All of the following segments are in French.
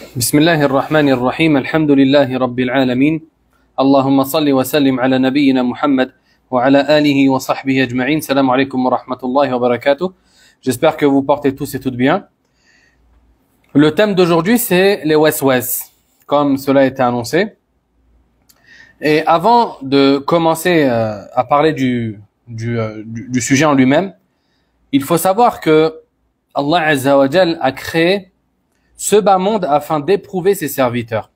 بسم الله الرحمن الرحيم الحمد لله رب العالمين اللهم صل وسلم على نبينا محمد وعلى آله وصحبه أجمعين السلام عليكم ورحمة الله وبركاته. J'espère que vous portez tous et toutes bien. Le thème d'aujourd'hui c'est les waswas, comme cela a été annoncé. Et avant de commencer à parler du sujet en lui-même, il faut savoir que Allah Azza wa Jal a créé ce bas monde afin d'éprouver ses serviteurs.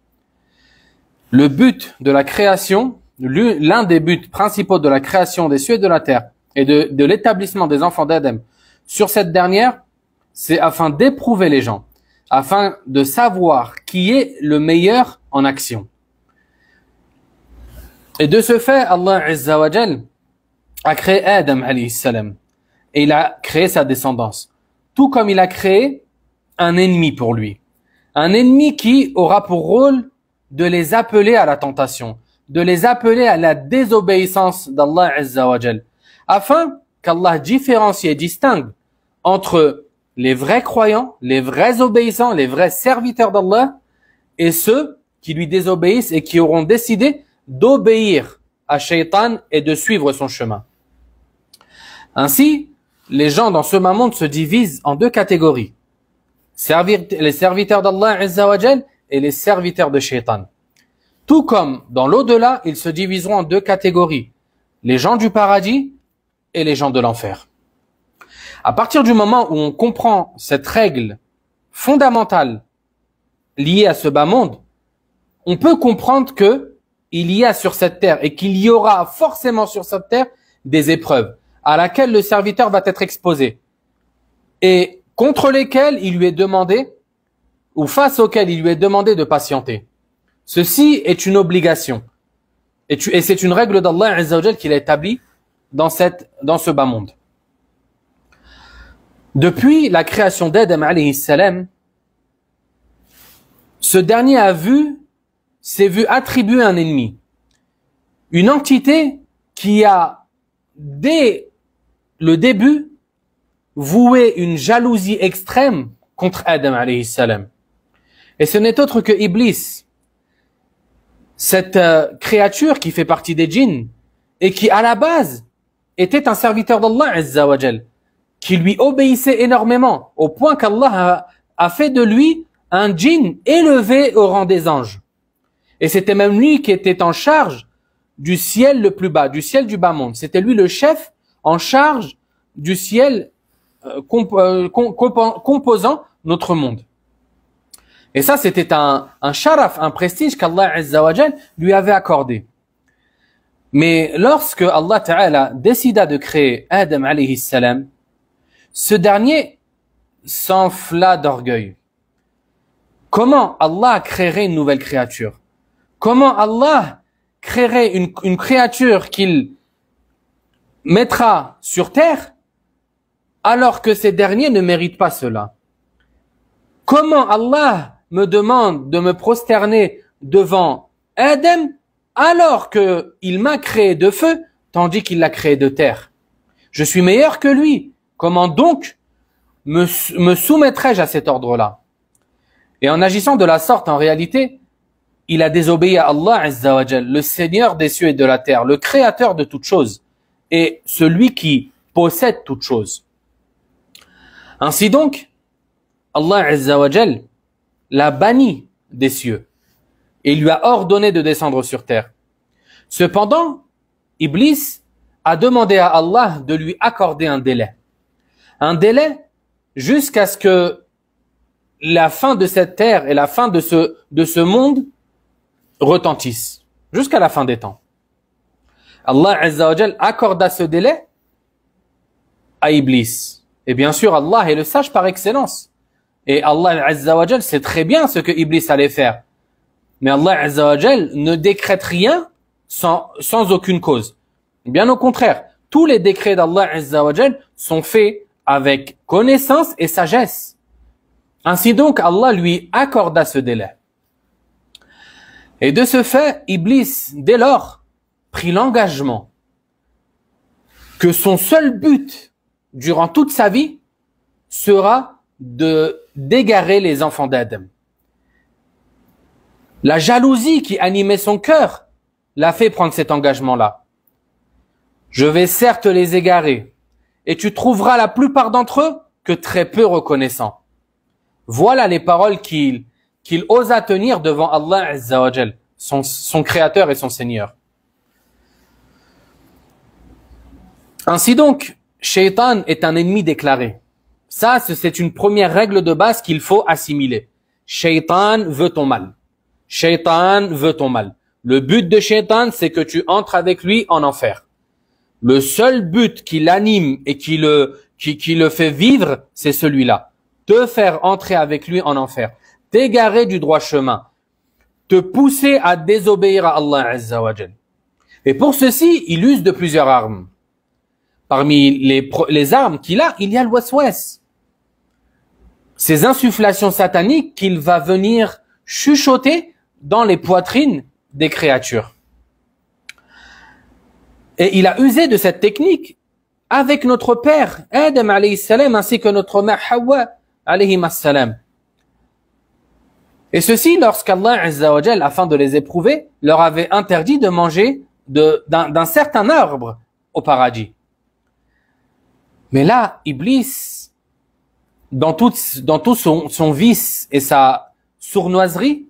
Le but de la création, l'un des buts principaux de la création des cieux et de la terre et de l'établissement des enfants d'Adam sur cette dernière, c'est afin d'éprouver les gens, afin de savoir qui est le meilleur en action. Et de ce fait, Allah Azza wa Jal a créé Adam alayhi salam et il a créé sa descendance. Tout comme il a créé un ennemi pour lui. Un ennemi qui aura pour rôle de les appeler à la tentation, de les appeler à la désobéissance d'Allah Azza wa Jal, afin qu'Allah différencie et distingue entre les vrais croyants, les vrais obéissants, les vrais serviteurs d'Allah et ceux qui lui désobéissent et qui auront décidé d'obéir à Shaitan et de suivre son chemin. Ainsi, les gens dans ce monde se divisent en deux catégories. Les serviteurs d'Allah Azza wa Jal et les serviteurs de Shaitan. Tout comme dans l'au-delà, ils se diviseront en deux catégories. Les gens du paradis et les gens de l'enfer. À partir du moment où on comprend cette règle fondamentale liée à ce bas monde, on peut comprendre que il y a sur cette terre et qu'il y aura forcément sur cette terre des épreuves à laquelle le serviteur va être exposé et contre lesquelles il lui est demandé ou face auxquelles il lui est demandé de patienter. Ceci est une obligation et c'est une règle d'Allah Azza wa Jal qu'il a établie dans ce bas monde. Depuis la création d'Adam alayhi salam, ce dernier s'est vu attribuer un ennemi, une entité qui a dès le début voué une jalousie extrême contre Adam alayhi salam. Et ce n'est autre que Iblis, cette créature qui fait partie des djinns et qui à la base était un serviteur d'Allah Azza wa Jal, qui lui obéissait énormément au point qu'Allah a fait de lui un djinn élevé au rang des anges. Et c'était même lui qui était en charge du ciel le plus bas, du ciel du bas monde. C'était lui le chef en charge du ciel composant notre monde. Et ça, c'était un sharaf, un prestige qu'Allah Azza wa Jal lui avait accordé. Mais lorsque Allah Ta'ala décida de créer Adam alayhi salam, ce dernier s'enfla d'orgueil. Comment Allah créerait une nouvelle créature? Comment Allah créerait une créature qu'il mettra sur terre alors que ces derniers ne méritent pas cela? Comment Allah me demande de me prosterner devant Adam alors que il m'a créé de feu tandis qu'il l'a créé de terre? Je suis meilleur que lui. Comment donc me soumettrais-je à cet ordre-là? Et en agissant de la sorte, en réalité, il a désobéi à Allah Azza wa Jal, le Seigneur des cieux et de la terre, le Créateur de toutes choses et celui qui possède toutes choses. Ainsi donc, Allah Azza wa Jal l'a banni des cieux et lui a ordonné de descendre sur terre. Cependant, Iblis a demandé à Allah de lui accorder un délai jusqu'à ce que la fin de cette terre et la fin de ce monde retentissent, jusqu'à la fin des temps. Allah Azza wa Jal accorda ce délai à Iblis. Et bien sûr, Allah est le sage par excellence. Et Allah Azza wa Jal sait très bien ce que Iblis allait faire. Mais Allah Azza wa Jal ne décrète rien sans aucune cause. Bien au contraire, tous les décrets d'Allah Azza wa Jal sont faits avec connaissance et sagesse. Ainsi donc, Allah lui accorda ce délai. Et de ce fait, Iblis, dès lors, prit l'engagement que son seul but durant toute sa vie sera d'égarer les enfants d'Adam. La jalousie qui animait son cœur l'a fait prendre cet engagement-là. Je vais certes les égarer, et tu trouveras la plupart d'entre eux que très peu reconnaissants. Voilà les paroles qu'il osa tenir devant Allah Azza wa Jal, son créateur et son Seigneur. Ainsi donc, Shaitan est un ennemi déclaré. Ça, c'est une première règle de base qu'il faut assimiler. Shaitan veut ton mal. Shaitan veut ton mal. Le but de Shaitan, c'est que tu entres avec lui en enfer. Le seul but qui l'anime et qui le fait vivre, c'est celui-là. Te faire entrer avec lui en enfer. T'égarer du droit chemin. Te pousser à désobéir à Allah Azza wa Jal. Et pour ceci, il use de plusieurs armes. Parmi les armes qu'il a, il y a le waswas. Ces insufflations sataniques qu'il va venir chuchoter dans les poitrines des créatures. Et il a usé de cette technique avec notre père Adam alayhi salam ainsi que notre mère Hawa alayhi salam. Et ceci lorsqu'Allah Azza wa Jal, afin de les éprouver, leur avait interdit de manger d'un certain arbre au paradis. Mais là, Iblis, dans tout son vice et sa sournoiserie,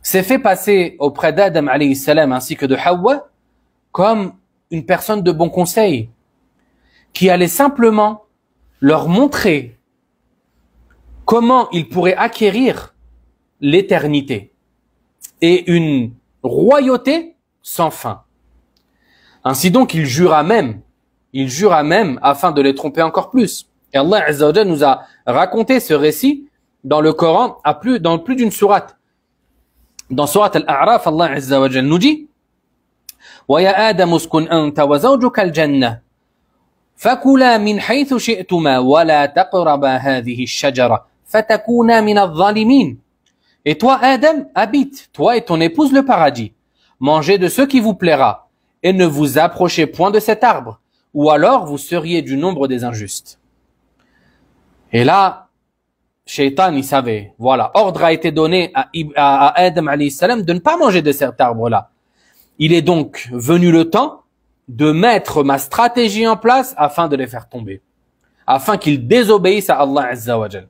s'est fait passer auprès d'Adam alayhi salam ainsi que de Hawa comme une personne de bon conseil qui allait simplement leur montrer comment ils pourraient acquérir l'éternité et une royauté sans fin. Ainsi donc, il jura même afin de les tromper encore plus. Et Allah Azza wa Jalla nous a raconté ce récit dans le Coran dans plus d'une sourate. Dans sourate Al-A'raf, Allah Azza wa Jalla nous dit وَيَا آدَمُ اسْكُنْ أَنْتَ وَزَوْجُكَ الْجَنَّةَ فَكُلَا مِنْ حَيْثُ شِئْتُمَا وَلَا تَقْرَبَا هَذِهِ الشَّجَرَةَ فَتَكُونَا مِنَ الظَّالِمِينَ. Et toi, Adam, habite, toi et ton épouse, le paradis. Mangez de ce qui vous plaira et ne vous approchez point de cet arbre, ou alors vous seriez du nombre des injustes. Et là, Shaitan, il savait, voilà, ordre a été donné à Adam alayhi salam de ne pas manger de cet arbre-là. Il est donc venu le temps de mettre ma stratégie en place afin de les faire tomber, afin qu'ils désobéissent à Allah Azza wa Jal.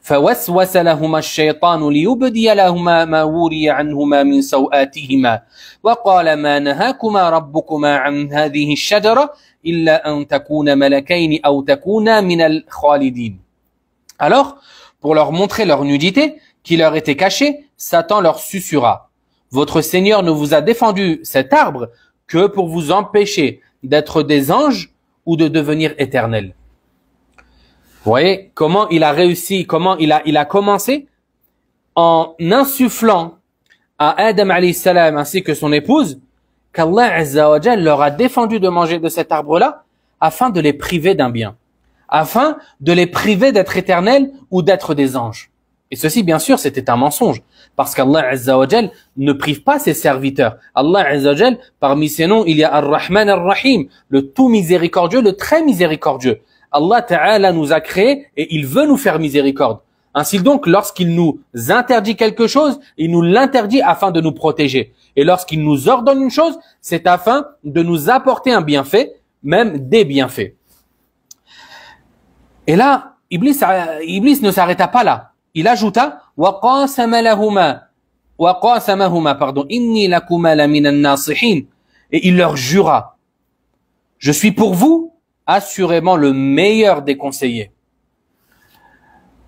فوسوس لهما الشيطان ليبدي لهما ما وري عنهما من سوآتهما وقال ما نهاكما ربكما عن هذه الشجرة إلا أن تكونا ملكين أو تكونا من الخالدين. Alors, pour leur montrer leur nudité qui leur était cachée, Satan leur susurra: votre Seigneur ne vous a défendu cet arbre que pour vous empêcher d'être des anges ou de devenir éternels. Vous voyez comment il a réussi, comment il a commencé en insufflant à Adam alayhi salam ainsi que son épouse qu'Allah Azza wa Jal leur a défendu de manger de cet arbre-là afin de les priver d'un bien, afin de les priver d'être éternels ou d'être des anges. Et ceci, bien sûr, c'était un mensonge, parce qu'Allah Azza wa Jal ne prive pas ses serviteurs. Allah Azza wa Jal, parmi ses noms, il y a Ar-Rahman Ar-Rahim, le tout miséricordieux, le très miséricordieux. Allah Ta'ala nous a créés et il veut nous faire miséricorde. Ainsi donc, lorsqu'il nous interdit quelque chose, il nous l'interdit afin de nous protéger. Et lorsqu'il nous ordonne une chose, c'est afin de nous apporter un bienfait, même des bienfaits. Et là, Iblis ne s'arrêta pas là. Il ajouta وَقَاسَمَهُمَا إِنِّي لَكُمَا لَمِنَ النَّاصِحِينَ. Et il leur jura: je suis pour vous assurément le meilleur des conseillers.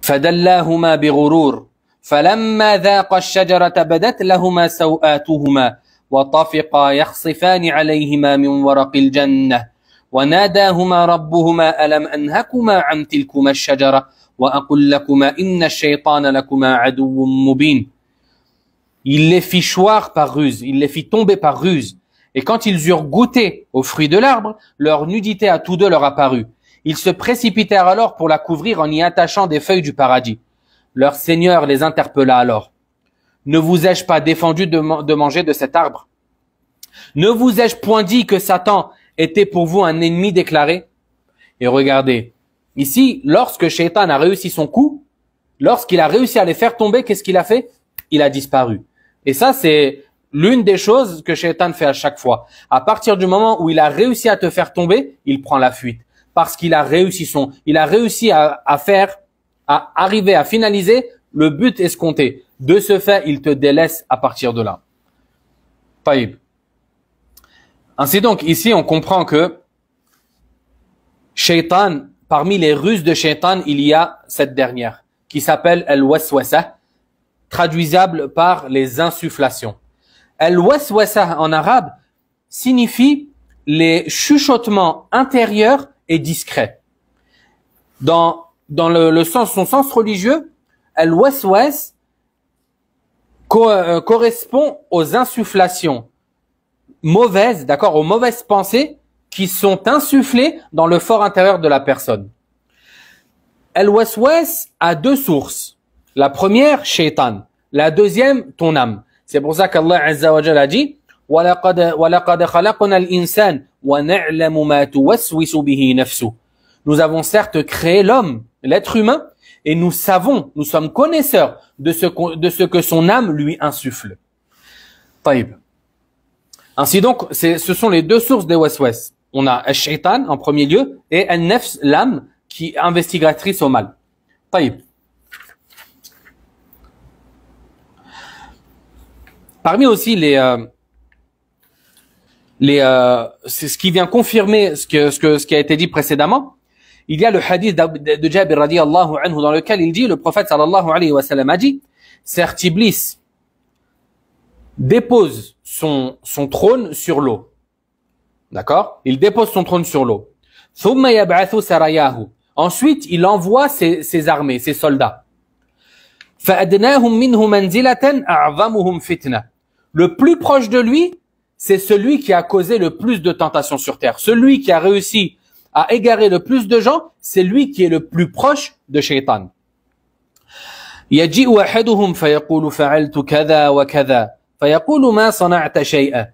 فَدَلَّاهُمَا بِغُرُورٍ فَلَمَّا ذَاقَا الشَّجَرَةَ بَدَتْ لَهُمَا سَوْآتُهُمَا وَطَفِقَا يَخْصِفَانِ عَلَيْهِمَا مِنْ وَرَقِ الْجَنَّةِ وَنَادَاهُمَا رَبُّهُمَا أَلَمْ أَنْهَكُمَا عَنْ تِلْكُمَا الشَّجَرَةِ وَأَقُلْ لَكُمَا إِنَّ الشَّيْطَانَ لَكُمَا عَدُوٌّ مُبِينٌ. Il les fit choir par ruse, il les fit tomber par ruse. Et quand ils eurent goûté aux fruits de l'arbre, leur nudité à tous deux leur apparut. Ils se précipitèrent alors pour la couvrir en y attachant des feuilles du paradis. Leur Seigneur les interpella alors: ne vous ai-je pas défendu de manger de cet arbre? Ne vous ai-je point dit que Satan était pour vous un ennemi déclaré? Et regardez, ici, lorsque Shaitan a réussi son coup, lorsqu'il a réussi à les faire tomber, qu'est-ce qu'il a fait? il a disparu. Et ça, c'est l'une des choses que Shaitan fait à chaque fois. À partir du moment où il a réussi à te faire tomber, il prend la fuite. Parce qu'il a réussi à arriver à finaliser le but escompté. De ce fait, il te délaisse à partir de là. Taïb. Ainsi donc, ici, on comprend que Shaitan, parmi les ruses de Shaitan, il y a cette dernière, qui s'appelle al-waswasa, traduisable par les insufflations. Al-waswasa en arabe signifie les chuchotements intérieurs et discrets. Dans son sens religieux, al-waswas correspond aux insufflations mauvaises, d'accord, aux mauvaises pensées qui sont insufflées dans le fort intérieur de la personne. Al-waswas a deux sources. La première, Shaitan. La deuxième, ton âme. C'est pour ça qu'Allah Azza wa Jalla a dit وَلَقَدْ خَلَقْنَا الْإِنسَانَ وَنَعْلَمُ مَا تُوَسْوِسُ بِهِ نَفْسُهُ. Nous avons certes créé l'homme, l'être humain, et nous sommes connaisseurs de ce que son âme lui insuffle. Taïb. Ainsi donc, ce sont les deux sources des waswas. On a Shaitan en premier lieu et Al-Nafs, l'âme, qui est investigatrice au mal. Taïb. Parmi aussi c'est ce qui vient confirmer ce qui a été dit précédemment, il y a le hadith de Jabir radiyallahu anhu dans lequel il dit, le prophète sallallahu alayhi wa sallam a dit, certes Iblis dépose son trône sur l'eau. D'accord? Il dépose son trône sur l'eau. Thumma yab'athu sarayahu. Ensuite, il envoie ses armées, ses soldats. Fa'adnahum minhu manzilatan a'zamuhum fitna. Le plus proche de lui, c'est celui qui a causé le plus de tentations sur terre. Celui qui a réussi à égarer le plus de gens, c'est lui qui est le plus proche de Shaitan. Yaji'u ahaduhum fayaqulu fa'altu kadha wa kadha fayaqulu ma sana'ta shay'a.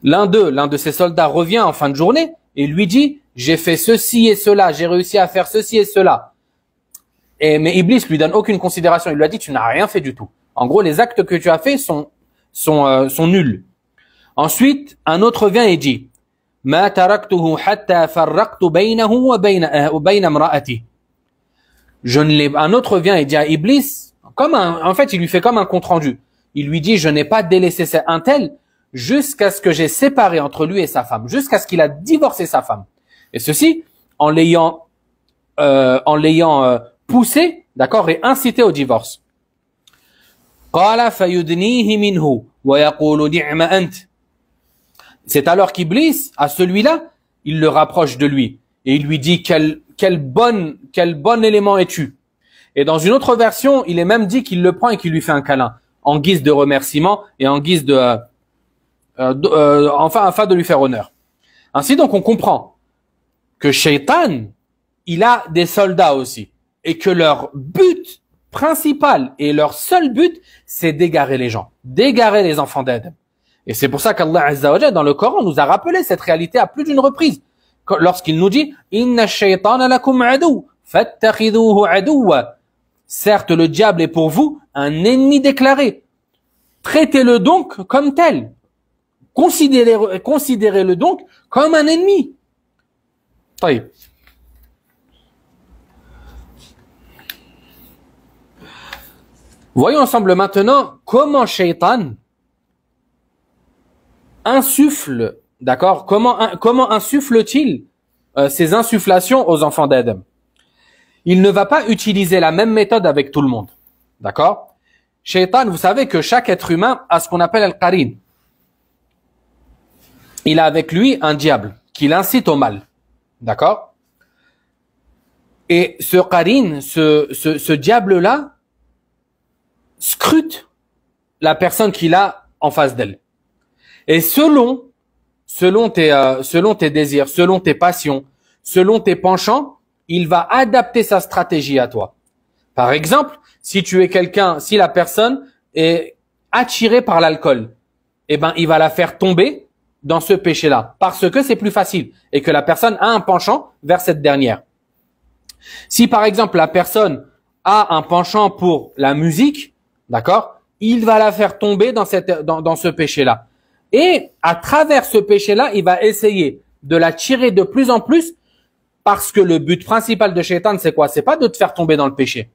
L'un de ses soldats revient en fin de journée et lui dit, j'ai fait ceci et cela, j'ai réussi à faire ceci et cela. Mais Iblis lui donne aucune considération. Il lui a dit, tu n'as rien fait du tout. En gros, les actes que tu as faits sont nuls. Ensuite, un autre vient et dit, ma taraktuhu hatta farraqtu baynahu wa bayna imra'ati. Un autre vient et dit à Iblis, en fait, il lui fait comme un compte rendu. Il lui dit, je n'ai pas délaissé un tel jusqu'à ce que j'ai séparé entre lui et sa femme, jusqu'à ce qu'il a divorcé sa femme. Et ceci, en l'ayant poussé, d'accord, et incité au divorce. C'est alors qu'Iblis, à celui-là, il le rapproche de lui et il lui dit quel bon élément es-tu. Et dans une autre version, il est même dit qu'il le prend et qu'il lui fait un câlin en guise de remerciement et en guise afin de lui faire honneur. Ainsi donc, on comprend que Shaitan, il a des soldats aussi et que leur but principal et leur seul but, c'est d'égarer les gens, d'égarer les enfants d'Adam. Et c'est pour ça qu'Allah Azza wa Jalla dans le Coran nous a rappelé cette réalité à plus d'une reprise. Lorsqu'il nous dit « Inna shaytana lakum adu, fattakhidhuhu aduwa » Certes, le diable est pour vous un ennemi déclaré. Traitez-le donc comme tel. Considérez-le donc comme un ennemi. Taïb. Voyons ensemble maintenant comment Shaitan insuffle, d'accord, comment insuffle-t-il ces insufflations aux enfants d'Adam. Il ne va pas utiliser la même méthode avec tout le monde, d'accord. Shaitan, vous savez que chaque être humain a ce qu'on appelle al-qarin. Il a avec lui un diable qui l'incite au mal, d'accord. Et ce qarin, ce diable-là, scrute la personne qu'il a en face d'elle. Et selon tes désirs, selon tes passions, selon tes penchants, il va adapter sa stratégie à toi. Par exemple, si la personne est attirée par l'alcool, eh ben, il va la faire tomber dans ce péché-là, parce que c'est plus facile et que la personne a un penchant vers cette dernière. Si par exemple la personne a un penchant pour la musique, d'accord? Il va la faire tomber dans ce péché-là. Et à travers ce péché-là, il va essayer de la tirer de plus en plus, parce que le but principal de Shaitan, c'est quoi? C'est pas de te faire tomber dans le péché.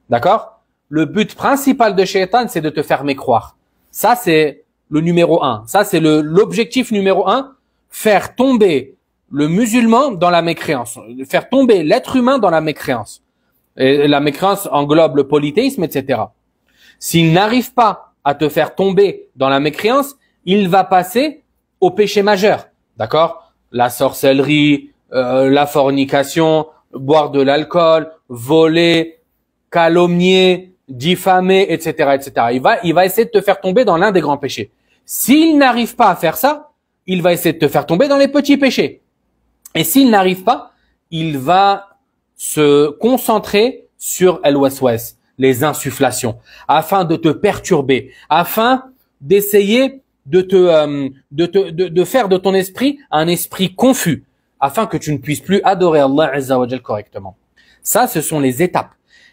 D'accord? Le but principal de Shaitan, c'est de te faire mécroire. Ça, c'est le numéro 1. Ça, c'est l'objectif numéro 1. Faire tomber le musulman dans la mécréance. Faire tomber l'être humain dans la mécréance. Et la mécréance englobe le polythéisme, etc. S'il n'arrive pas à te faire tomber dans la mécréance, il va passer au péché majeur. D'accord? La sorcellerie, la fornication, boire de l'alcool, voler, calomnier, diffamer, etc., etc. Il va essayer de te faire tomber dans l'un des grands péchés. S'il n'arrive pas à faire ça, il va essayer de te faire tomber dans les petits péchés. Et s'il n'arrive pas, il va se concentrer sur al-waswas, les insufflations, afin de te perturber, afin d'essayer de faire de ton esprit un esprit confus, afin que tu ne puisses plus adorer Allah Azza wa Jal correctement. Ça, ce sont les étapes.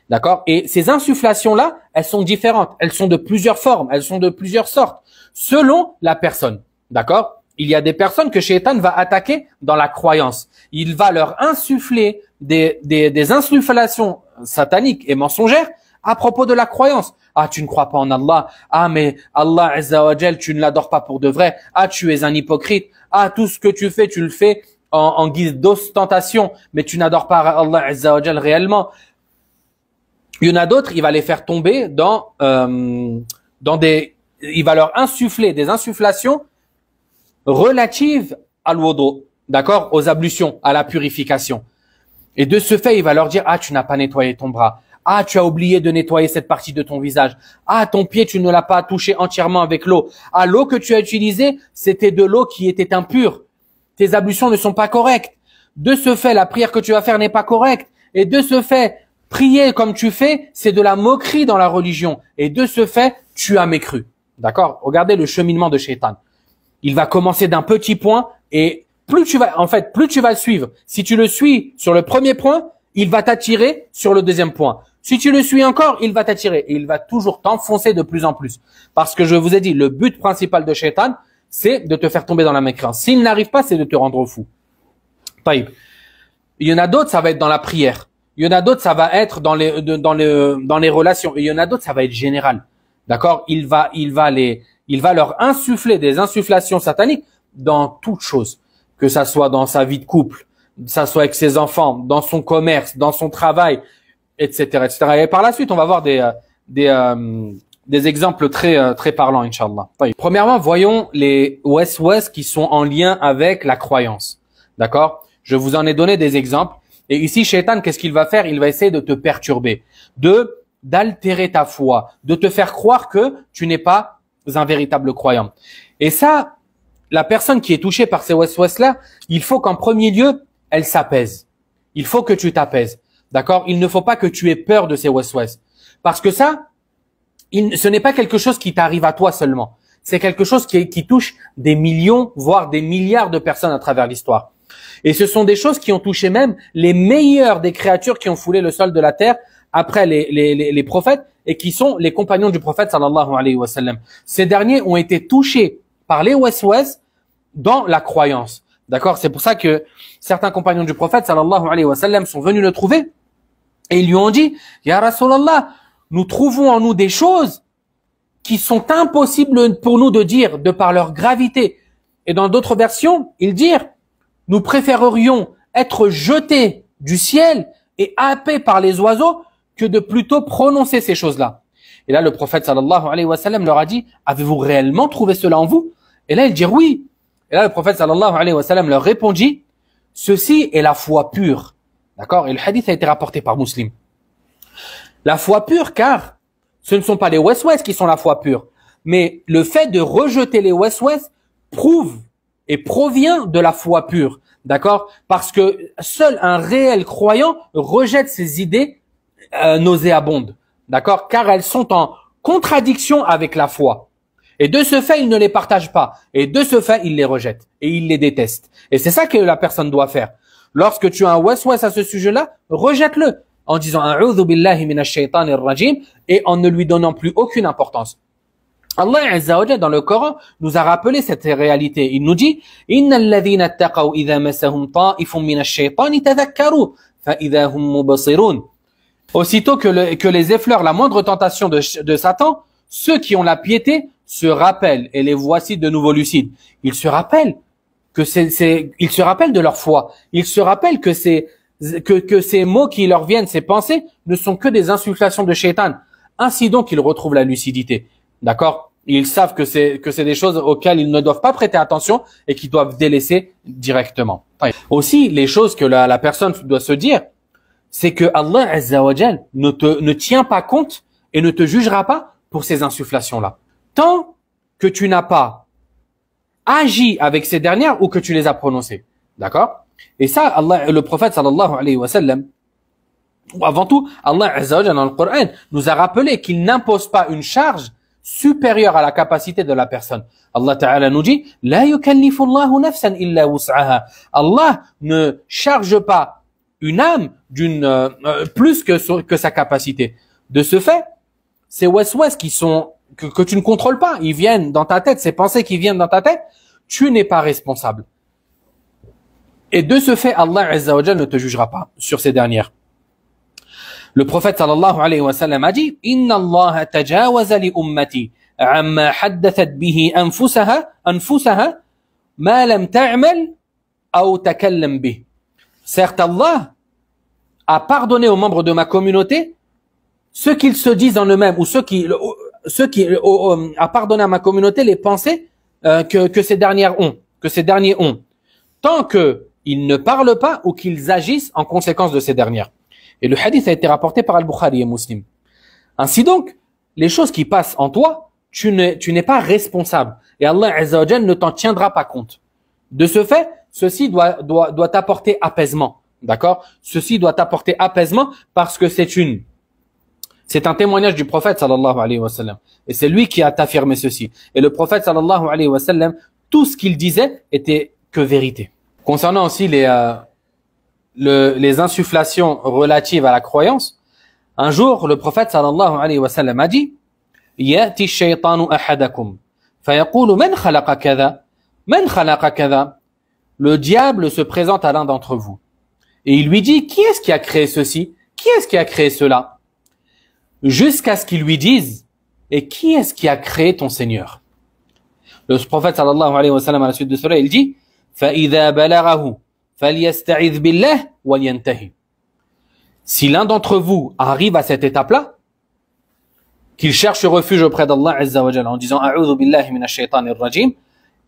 D'accord? Et ces insufflations-là, elles sont différentes. Elles sont de plusieurs formes. Elles sont de plusieurs sortes. Selon la personne. D'accord? Il y a des personnes que Shaitan va attaquer dans la croyance. Il va leur insuffler des insufflations sataniques et mensongères à propos de la croyance. Ah, tu ne crois pas en Allah. Ah, mais Allah Azza wa Jal, tu ne l'adores pas pour de vrai. Ah, tu es un hypocrite. Ah, tout ce que tu fais, tu le fais en guise d'ostentation, mais tu n'adores pas Allah Azza wa Jal réellement. Il y en a d'autres, il va les faire tomber il va leur insuffler des insufflations relatives à l'wudu, d'accord, aux ablutions, à la purification. Et de ce fait, il va leur dire, ah, tu n'as pas nettoyé ton bras. Ah, tu as oublié de nettoyer cette partie de ton visage. Ah, ton pied, tu ne l'as pas touché entièrement avec l'eau. Ah, l'eau que tu as utilisée, c'était de l'eau qui était impure. Tes ablutions ne sont pas correctes. De ce fait, la prière que tu vas faire n'est pas correcte. Et de ce fait, prier comme tu fais, c'est de la moquerie dans la religion. Et de ce fait, tu as mécru. D'accord? Regardez le cheminement de Shaitan. Il va commencer d'un petit point et plus tu vas le suivre. Si tu le suis sur le premier point, il va t'attirer sur le deuxième point. Si tu le suis encore, il va t'attirer et il va toujours t'enfoncer de plus en plus. Parce que je vous ai dit, le but principal de Shaitan, c'est de te faire tomber dans la mécréance. S'il n'arrive pas, c'est de te rendre fou. Taïb. Il y en a d'autres, ça va être dans la prière. Il y en a d'autres, ça va être dans les relations. Et il y en a d'autres, ça va être général. D'accord? Il va leur insuffler des insufflations sataniques dans toutes choses. Que ça soit dans sa vie de couple, que ça soit avec ses enfants, dans son commerce, dans son travail, etc., etc. Et par la suite, on va voir des exemples très parlants, Inch'Allah. Premièrement, voyons les waswas qui sont en lien avec la croyance. D'accord? Je vous en ai donné des exemples. Et ici, Shaitan, qu'est-ce qu'il va faire? Il va essayer de te perturber, d'altérer ta foi, de te faire croire que tu n'es pas un véritable croyant. Et ça, la personne qui est touchée par ces waswas-là, il faut qu'en premier lieu, elle s'apaise. Il faut que tu t'apaises. D'accord? Il ne faut pas que tu aies peur de ces waswas. Parce que ça, ce n'est pas quelque chose qui t'arrive à toi seulement. C'est quelque chose qui touche des millions, voire des milliards de personnes à travers l'histoire. Et ce sont des choses qui ont touché même les meilleures des créatures qui ont foulé le sol de la terre après les prophètes et qui sont les compagnons du prophète sallallahu alayhi wa sallam. Ces derniers ont été touchés par les waswas dans la croyance. D'accord? C'est pour ça que certains compagnons du prophète sallallahu alayhi wa sallam sont venus le trouver et ils lui ont dit, Ya Rasulallah, nous trouvons en nous des choses qui sont impossibles pour nous de dire de par leur gravité. Et dans d'autres versions, ils dirent, nous préférerions être jetés du ciel et happés par les oiseaux que de plutôt prononcer ces choses-là. Et là, le prophète sallallahu alayhi wa sallam leur a dit, avez-vous réellement trouvé cela en vous? Et là, ils dirent oui. Et là, le prophète sallallahu alayhi wa sallam leur répondit, ceci est la foi pure. D'accord? Et le hadith a été rapporté par Muslim. La foi pure, car ce ne sont pas les waswas qui sont la foi pure, mais le fait de rejeter les waswas prouve et provient de la foi pure. D'accord? Parce que seul un réel croyant rejette ces idées nauséabondes. D'accord? Car elles sont en contradiction avec la foi. Et de ce fait, il ne les partage pas. Et de ce fait, il les rejette. Et il les déteste. Et c'est ça que la personne doit faire. Lorsque tu as un waswas à ce sujet-là, rejette-le. en disant A'udhu billahi minash shaitanir rajim et en ne lui donnant plus aucune importance. Allah Azza wa Jalla dans le Coran nous a rappelé cette réalité. Il nous dit Innal ladhina ittaqaw idha massahum ta'ifun minash shaitani tadhakkaru fa idha hum mubsirun. Aussitôt que les effleure la moindre tentation de Satan, ceux qui ont la piété se rappellent et les voici de nouveau lucides. Ils se rappellent ils se rappellent de leur foi. Ils se rappellent que ces mots qui leur viennent, ces pensées, ne sont que des insufflations de shaitan. Ainsi donc, ils retrouvent la lucidité. D'accord? Ils savent que c'est des choses auxquelles ils ne doivent pas prêter attention et qu'ils doivent délaisser directement. Aussi, les choses que la personne doit se dire, c'est que Allah Azza wa Jal ne tient pas compte et ne te jugera pas pour ces insufflations-là. Tant que tu n'as pas agi avec ces dernières ou que tu les as prononcées. D'accord? Et ça, le prophète sallallahu alayhi wa sallam, avant tout, Allah Azza wa Jal dans le Coran nous a rappelé qu'il n'impose pas une charge supérieure à la capacité de la personne. Allah Ta'ala nous dit La yukallifu Allahu nafsan illa wus'aha. Allah ne charge pas une âme plus que sa capacité. De ce fait, ces waswas qui sont que tu ne contrôles pas, ils viennent dans ta tête, ces pensées qui viennent dans ta tête, tu n'es pas responsable. Et de ce fait, Allah Azza wa Jalla ne te jugera pas sur ces dernières. Le prophète sallallahu alayhi wa sallam a dit Inna Allah tajawaza li ummati amma haddathat bihi anfusaha ma lam ta'mal aw takallam bih. Certes, Allah a pardonné aux membres de ma communauté ce qu'ils se disent en eux-mêmes ou ceux qui a pardonné à ma communauté les pensées que ces derniers ont, tant que ils ne parlent pas ou qu'ils agissent en conséquence de ces dernières. Et le hadith a été rapporté par Al-Bukhari et Muslim. Ainsi donc, les choses qui passent en toi, tu n'es pas responsable. Et Allah Azza wa Jalla ne t'en tiendra pas compte. De ce fait, ceci doit t'apporter apaisement. D'accord? Ceci doit t'apporter apaisement parce que c'est un témoignage du prophète sallallahu alayhi wa sallam. Et c'est lui qui a affirmé ceci. Et le prophète sallallahu alayhi wa sallam, tout ce qu'il disait était que vérité. Concernant aussi les insufflations relatives à la croyance, un jour, le prophète sallallahu alayhi wa sallam a dit Ya'ti ash-shaytanu ahadakum fayaqulu man khalaqa kadha man khalaqa kadha. Le diable se présente à l'un d'entre vous et il lui dit qui est-ce qui a créé ceci? Qui est-ce qui a créé cela? Jusqu'à ce qu'il lui dise et qui est-ce qui a créé ton Seigneur? Le prophète sallallahu alayhi wa sallam à la suite de cela, il dit فَإِذَا بَلَغَهُ فَلْيَسْتَعِذْ بِاللَّهِ وَلْيَنْتَهِ. Si l'un d'entre vous arrive à cette étape-là, qu'il cherche refuge auprès d'Allah Azza wa Jalla en disant A'udhu billahi minash shaitanir rajim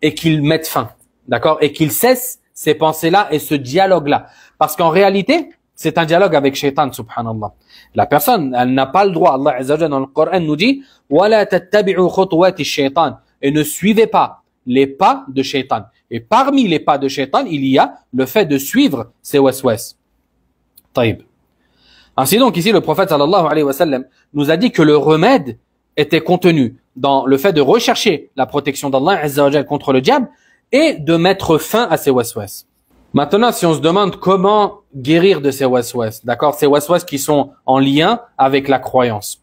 et qu'il mette fin, d'accord, et qu'il cesse ces pensées-là et ce dialogue-là, parce qu'en réalité c'est un dialogue avec shaitan, subhanallah. La personne, elle n'a pas le droit. Allah Azza wa Jalla dans le Coran nous dit وَلَا تَتَّبِعُوا خُطُوَاتِ الشَّيْطَانِ. Et ne suivez pas les pas de shaitan. Et parmi les pas de shaitan, il y a le fait de suivre ces waswas. Taïb. Ainsi donc, ici, le prophète sallallahu alayhi wa sallam nous a dit que le remède était contenu dans le fait de rechercher la protection d'Allah Azza wa Jalla contre le diable et de mettre fin à ces waswas. Maintenant, si on se demande comment guérir de ces waswas, d'accord, ces waswas qui sont en lien avec la croyance.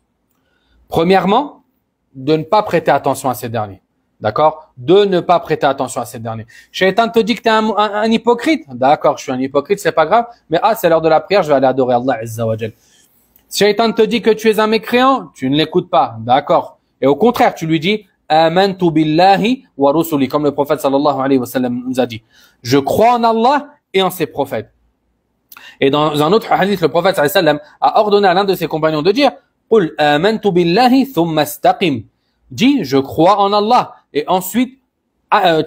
Premièrement, de ne pas prêter attention à ces derniers. D'accord? De ne pas prêter attention à ces derniers. Shaitan te dit que tu es un hypocrite. D'accord, je suis un hypocrite, c'est pas grave. Mais c'est l'heure de la prière, je vais aller adorer Allah Azza wa Jal. Shaitan te dit que tu es un mécréant, tu ne l'écoutes pas. D'accord. Et au contraire, tu lui dis Amantu billahi wa rusuli, comme le prophète sallallahu alayhi wa sallam nous a dit. Je crois en Allah et en ses prophètes. Et dans un autre hadith, le prophète sallallahu alayhi wa sallam a ordonné à l'un de ses compagnons de dire Qul amantu billahi thumma istaqim. Dis, je crois en Allah. Et ensuite,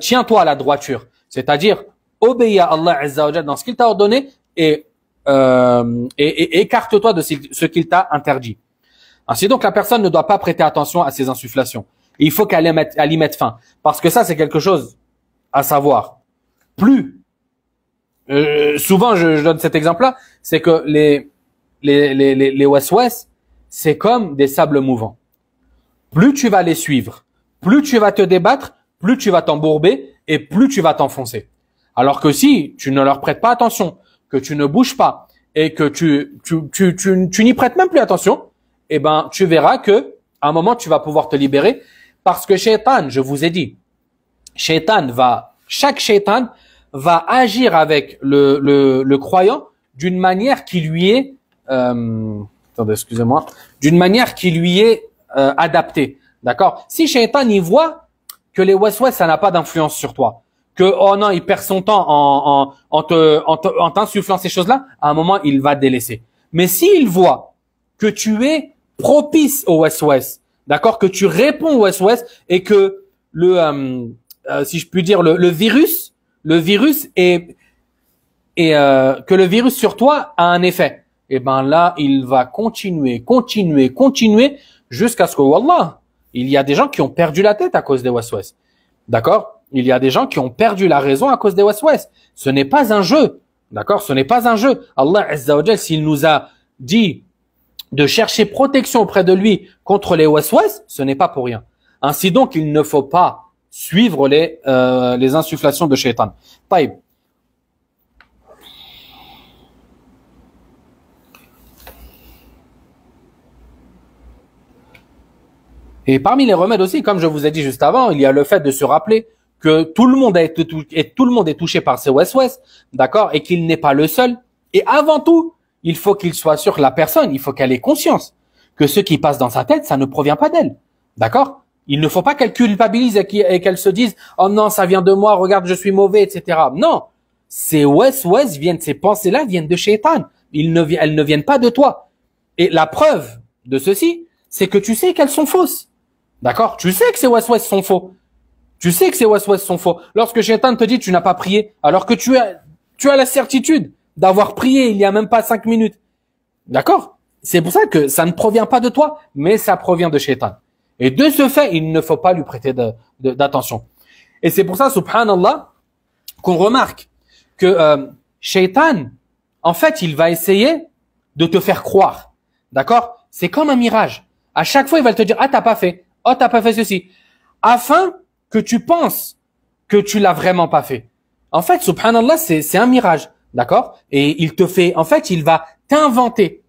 tiens-toi à la droiture. C'est-à-dire, obéis à Allah Azza wa Jalla dans ce qu'il t'a ordonné et écarte-toi de ce qu'il t'a interdit. Ainsi donc, la personne ne doit pas prêter attention à ces insufflations. Et il faut qu'elle y mette fin. Parce que ça, c'est quelque chose à savoir. Plus, souvent, je donne cet exemple-là, c'est que les waswas, c'est comme des sables mouvants. Plus tu vas les suivre, plus tu vas te débattre, plus tu vas t'embourber et plus tu vas t'enfoncer. Alors que si tu ne leur prêtes pas attention, que tu ne bouges pas et que tu n'y prêtes même plus attention, eh ben, tu verras que à un moment, tu vas pouvoir te libérer parce que Shaitan, je vous ai dit, chaque Shaitan va agir avec le croyant d'une manière qui lui est, attendez, excusez-moi, d'une manière qui lui est adaptée. D'accord? Si Shaitan y voit que les waswas, ça n'a pas d'influence sur toi, que oh non, il perd son temps en t'insufflant ces choses-là, à un moment, il va te délaisser. Mais s'il voit que tu es propice au waswas, d'accord, que tu réponds au waswas et que si je puis dire, le virus est que le virus sur toi a un effet, et ben là, il va continuer jusqu'à ce que, wallah, il y a des gens qui ont perdu la tête à cause des waswas. D'accord? Il y a des gens qui ont perdu la raison à cause des waswas. Ce n'est pas un jeu. D'accord? Ce n'est pas un jeu. Allah Azza wa Jal, s'il nous a dit de chercher protection auprès de lui contre les waswas, ce n'est pas pour rien. Ainsi donc, il ne faut pas suivre les insufflations de Shaitan. Taïb. Et parmi les remèdes aussi, comme je vous ai dit juste avant, il y a le fait de se rappeler que tout le monde est touché par ces waswas, d'accord, et qu'il n'est pas le seul. Et avant tout, il faut qu'il soit sûr que la personne, il faut qu'elle ait conscience que ce qui passe dans sa tête, ça ne provient pas d'elle, d'accord. Il ne faut pas qu'elle culpabilise et qu'elle se dise « Oh non, ça vient de moi, regarde, je suis mauvais, etc. » Non, ces waswas ces pensées-là viennent de Shaitan. Elles ne viennent pas de toi. Et la preuve de ceci, c'est que tu sais qu'elles sont fausses. D'accord? Tu sais que ces waswas sont faux. Tu sais que ces waswas sont faux. Lorsque Shaitan te dit tu n'as pas prié, alors que tu as la certitude d'avoir prié il y a même pas 5 minutes. D'accord? C'est pour ça que ça ne provient pas de toi, mais ça provient de Shaitan. Et de ce fait, il ne faut pas lui prêter d'attention. Et c'est pour ça, subhanallah, qu'on remarque que Shaitan, en fait, il va essayer de te faire croire. D'accord? C'est comme un mirage. À chaque fois, il va te dire, ah, t'as pas fait. Oh, t'as pas fait ceci. Afin que tu penses que tu l'as vraiment pas fait. En fait, subhanallah, c'est un mirage. D'accord? Et il te fait, en fait, il va t'inventer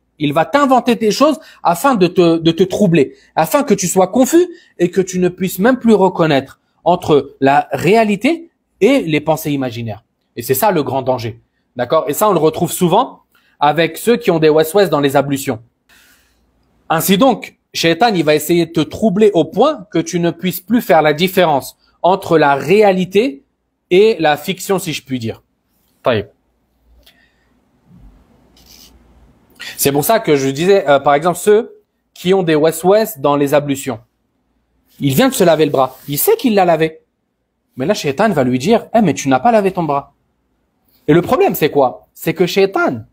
des choses afin de te troubler, afin que tu sois confus et que tu ne puisses même plus reconnaître entre la réalité et les pensées imaginaires. Et c'est ça le grand danger. D'accord? Et ça, on le retrouve souvent avec ceux qui ont des waswas dans les ablutions. Ainsi donc, Shaitan, il va essayer de te troubler au point que tu ne puisses plus faire la différence entre la réalité et la fiction, si je puis dire. Taïb. C'est pour ça que je disais, par exemple, ceux qui ont des waswas dans les ablutions. Il vient de se laver le bras. Il sait qu'il l'a lavé. Mais là, Shaitan va lui dire, mais tu n'as pas lavé ton bras. Et le problème, c'est quoi? C'est que Shaitan,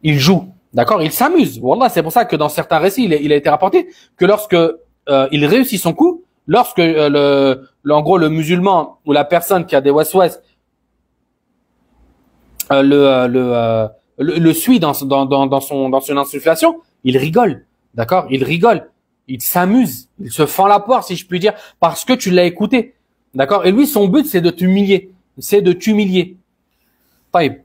il joue. D'accord? Il s'amuse. Wallah, c'est pour ça que dans certains récits, il a été rapporté que lorsque il réussit son coup, lorsque en gros, le musulman ou la personne qui a des waswas le suit dans son insufflation, il rigole. D'accord? Il rigole. Il s'amuse. Il se fend la poire, si je puis dire, parce que tu l'as écouté. D'accord? Et lui, son but, c'est de t'humilier. C'est de t'humilier. Taïb.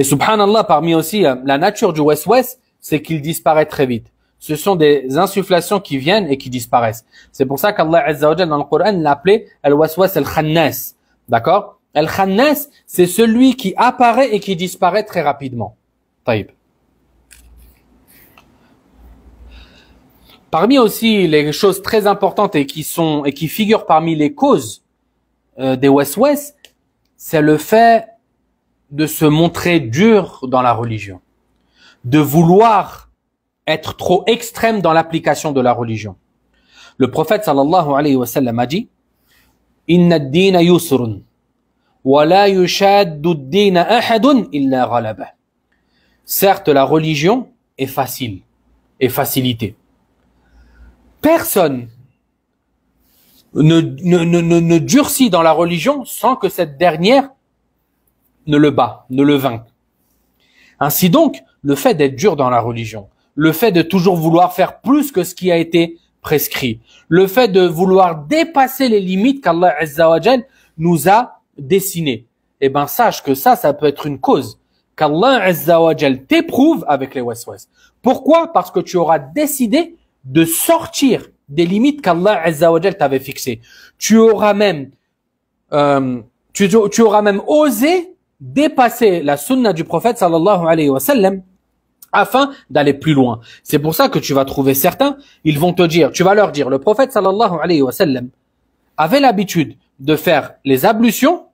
Et subhanallah, parmi aussi la nature du waswas, c'est qu'il disparaît très vite. Ce sont des insufflations qui viennent et qui disparaissent. C'est pour ça qu'Allah Azza wa Jalla dans le Coran l'appelait al-waswas al-khannas. D'accord? Al-khannas, c'est celui qui apparaît et qui disparaît très rapidement. Taïb. Parmi aussi les choses très importantes et qui figurent parmi les causes des waswas, c'est le fait de se montrer dur dans la religion, de vouloir être trop extrême dans l'application de la religion. Le prophète sallallahu alayhi wa sallam a dit « Inna ad-dina yusrun, wa la yushaddu ad-dina ahadun illa ghalabah » Certes, la religion est facile, est facilitée. Personne ne durcit dans la religion sans que cette dernière ne le bat, ne le vainque. Ainsi donc, le fait d'être dur dans la religion, le fait de toujours vouloir faire plus que ce qui a été prescrit, le fait de vouloir dépasser les limites qu'Allah Azza wa Jal nous a dessinées, eh ben sache que ça peut être une cause qu'Allah Azza wa Jal t'éprouve avec les waswas. Pourquoi? Parce que tu auras décidé de sortir des limites qu'Allah Azza wa Jal t'avait fixées. Tu auras même osé dépasser la sunna du prophète sallallahu alayhi wa sallam afin d'aller plus loin. C'est pour ça que tu vas trouver certains, ils vont te dire, tu vas leur dire, le prophète sallallahu alayhi wa sallam avait l'habitude de faire les ablutions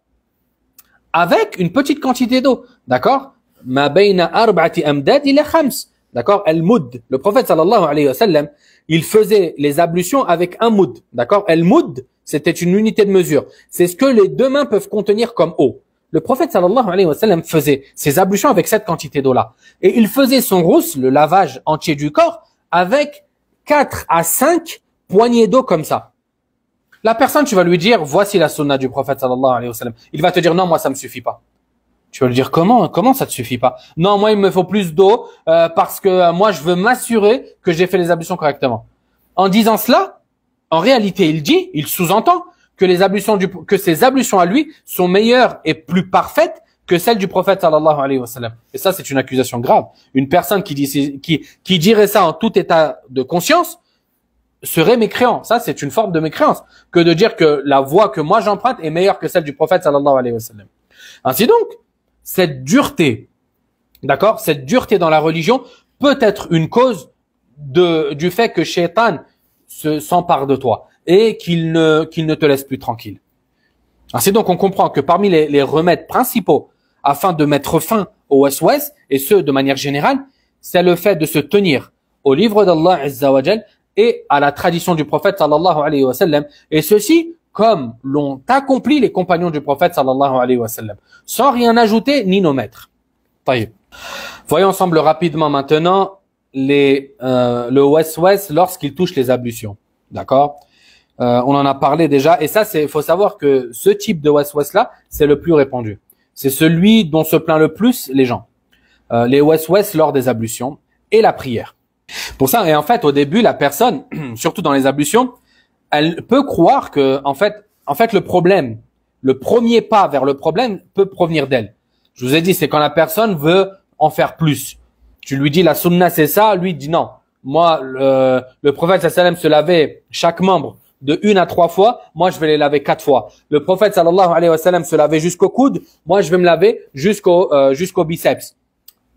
avec une petite quantité d'eau. D'accord? Ma bayna arba'ati amdad ila khams. D'accord? Al-mud. Le prophète sallallahu alayhi wa sallam, il faisait les ablutions avec un moud. D'accord? Al-mud, c'était une unité de mesure. C'est ce que les deux mains peuvent contenir comme eau. Le prophète sallallahu alayhi wa sallam faisait ses ablutions avec cette quantité d'eau-là. Et il faisait son rousse, le lavage entier du corps, avec 4 à 5 poignées d'eau comme ça. La personne, tu vas lui dire, voici la sunna du prophète sallallahu alayhi wa sallam. Il va te dire, non, moi, ça me suffit pas. Tu vas lui dire, comment ça te suffit pas? Non, moi, il me faut plus d'eau, parce que moi, je veux m'assurer que j'ai fait les ablutions correctement. En disant cela, en réalité, il sous-entend que ces ablutions à lui sont meilleures et plus parfaites que celles du prophète sallallahu alayhi wa sallam. Et ça, c'est une accusation grave. Une personne qui dirait ça en tout état de conscience serait mécréant. Ça, c'est une forme de mécréance que de dire que la voie que moi j'emprunte est meilleure que celle du prophète sallallahu alayhi wa sallam. Ainsi donc, cette dureté, d'accord, cette dureté dans la religion peut être une cause du fait que Shaitan s'empare de toi et qu'il ne te laisse plus tranquille. Ainsi donc, on comprend que parmi les remèdes principaux afin de mettre fin au waswas, et ce de manière générale, c'est le fait de se tenir au livre d'Allah Azza wa Jal et à la tradition du prophète sallallahu alayhi wa sallam, et ceci comme l'ont accompli les compagnons du prophète sallallahu alayhi wa sallam, sans rien ajouter ni omettre. Taïb. Voyons ensemble rapidement maintenant le waswas lorsqu'il touche les ablutions. D'accord? On en a parlé déjà, et ça, faut savoir que ce type de waswas là, c'est le plus répandu. C'est celui dont se plaint le plus les gens. Les waswas lors des ablutions et la prière. Pour ça, et en fait, au début, la personne, surtout dans les ablutions, elle peut croire que, en fait, le problème, le premier pas vers le problème peut provenir d'elle. Je vous ai dit, c'est quand la personne veut en faire plus. Tu lui dis la sunna c'est ça, lui dit non. Moi, le prophète sallallahu alayhi wa sallam se lavait chaque membre de 1 à 3 fois, moi je vais les laver 4 fois. Le prophète sallallahu alayhi wa sallam se lavait jusqu'au coude, moi je vais me laver jusqu'au biceps.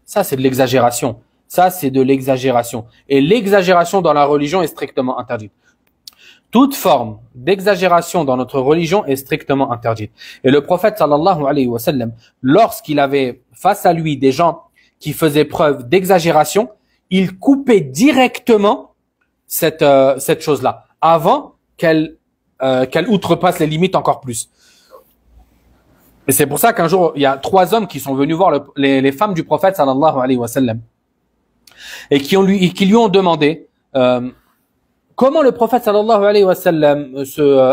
Ça c'est de l'exagération. Ça c'est de l'exagération. Et l'exagération dans la religion est strictement interdite. Toute forme d'exagération dans notre religion est strictement interdite. Et le prophète sallallahu alayhi wa sallam, lorsqu'il avait face à lui des gens qui faisaient preuve d'exagération, il coupait directement cette chose-là avant qu'elle outrepasse les limites encore plus. Et c'est pour ça qu'un jour, il y a 3 hommes qui sont venus voir les femmes du prophète sallallahu alayhi wa sallam et qui lui ont demandé comment le prophète sallallahu alayhi wa sallam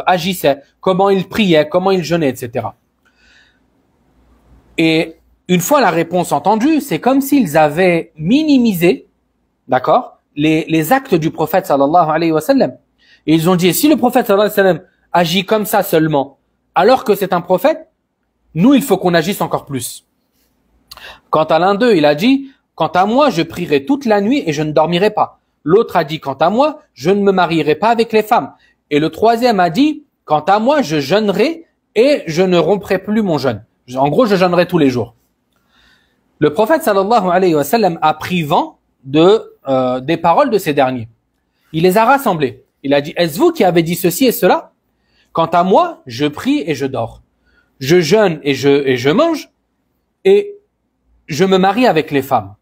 agissait, comment il priait, comment il jeûnait, etc. Et une fois la réponse entendue, c'est comme s'ils avaient minimisé, d'accord, les actes du prophète sallallahu alayhi wa sallam. Et ils ont dit, si le prophète sallallahu alayhi wa sallam agit comme ça seulement, alors que c'est un prophète, nous, il faut qu'on agisse encore plus. Quant à l'un d'eux, il a dit, quant à moi, je prierai toute la nuit et je ne dormirai pas. L'autre a dit, quant à moi, je ne me marierai pas avec les femmes. Et le troisième a dit, quant à moi, je jeûnerai et je ne romprai plus mon jeûne. En gros, je jeûnerai tous les jours. Le prophète sallallahu alayhi wa sallam a pris vent des paroles de ces derniers. Il les a rassemblés. Il a dit, est-ce vous qui avez dit ceci et cela? Quant à moi, je prie et je dors. Je jeûne et je mange et je me marie avec les femmes.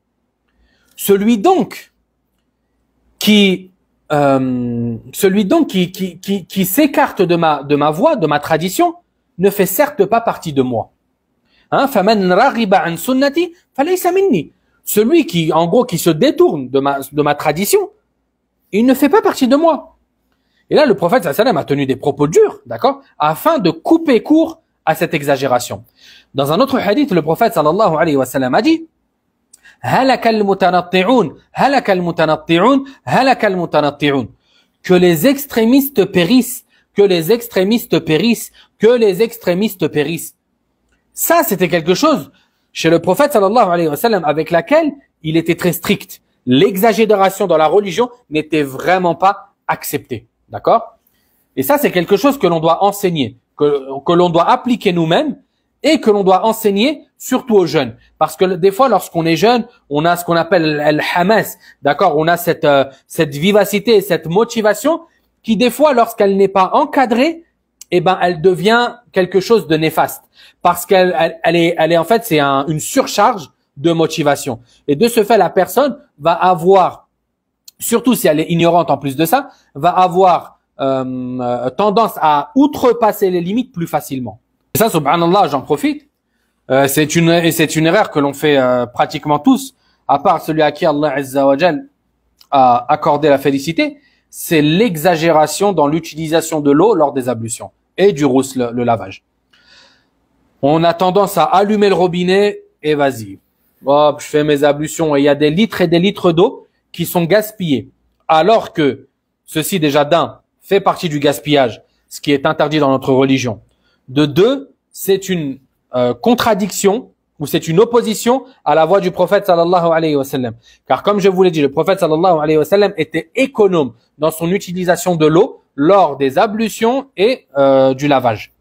Celui donc qui s'écarte de ma voie, de ma tradition, ne fait certes pas partie de moi. Hein? Faman raghiba an sunnati falaysa minni. Celui qui, en gros, qui se détourne de ma tradition, il ne fait pas partie de moi. Et là, le prophète sallallahu alayhi wa sallam a tenu des propos durs, d'accord, afin de couper court à cette exagération. Dans un autre hadith, le prophète sallallahu alayhi wa sallam a dit, halaka al-mutanatti'un, halaka al-mutanatti'un, halaka al-mutanatti'un. Que les extrémistes périssent, que les extrémistes périssent, que les extrémistes périssent. Ça, c'était quelque chose chez le prophète sallallahu alayhi wa sallam avec laquelle il était très strict. L'exagération dans la religion n'était vraiment pas acceptée. D'accord? Et ça, c'est quelque chose que l'on doit enseigner, que l'on doit appliquer nous-mêmes et que l'on doit enseigner surtout aux jeunes. Parce que des fois, lorsqu'on est jeune, on a ce qu'on appelle al-hamas. D'accord? On a cette vivacité et cette motivation qui, des fois, lorsqu'elle n'est pas encadrée, eh ben, elle devient quelque chose de néfaste. Parce qu'elle est en fait, c'est une surcharge de motivation. Et de ce fait, la personne va avoir, surtout si elle est ignorante en plus de ça, va avoir tendance à outrepasser les limites plus facilement. Et ça, subhanallah, j'en profite. C'est une erreur que l'on fait pratiquement tous, à part celui à qui Allah Azza wa Jal a accordé la félicité, c'est l'exagération dans l'utilisation de l'eau lors des ablutions et du rousse, le lavage. On a tendance à allumer le robinet et vas-y. Hop, je fais mes ablutions et il y a des litres et des litres d'eau qui sont gaspillés. Alors que ceci, déjà d'un, fait partie du gaspillage, ce qui est interdit dans notre religion. De deux, c'est une contradiction ou c'est une opposition à la voie du prophète sallallahu alayhi wa sallam. Car comme je vous l'ai dit, le prophète sallallahu alayhi wa sallam était économe dans son utilisation de l'eau lors des ablutions et du lavage.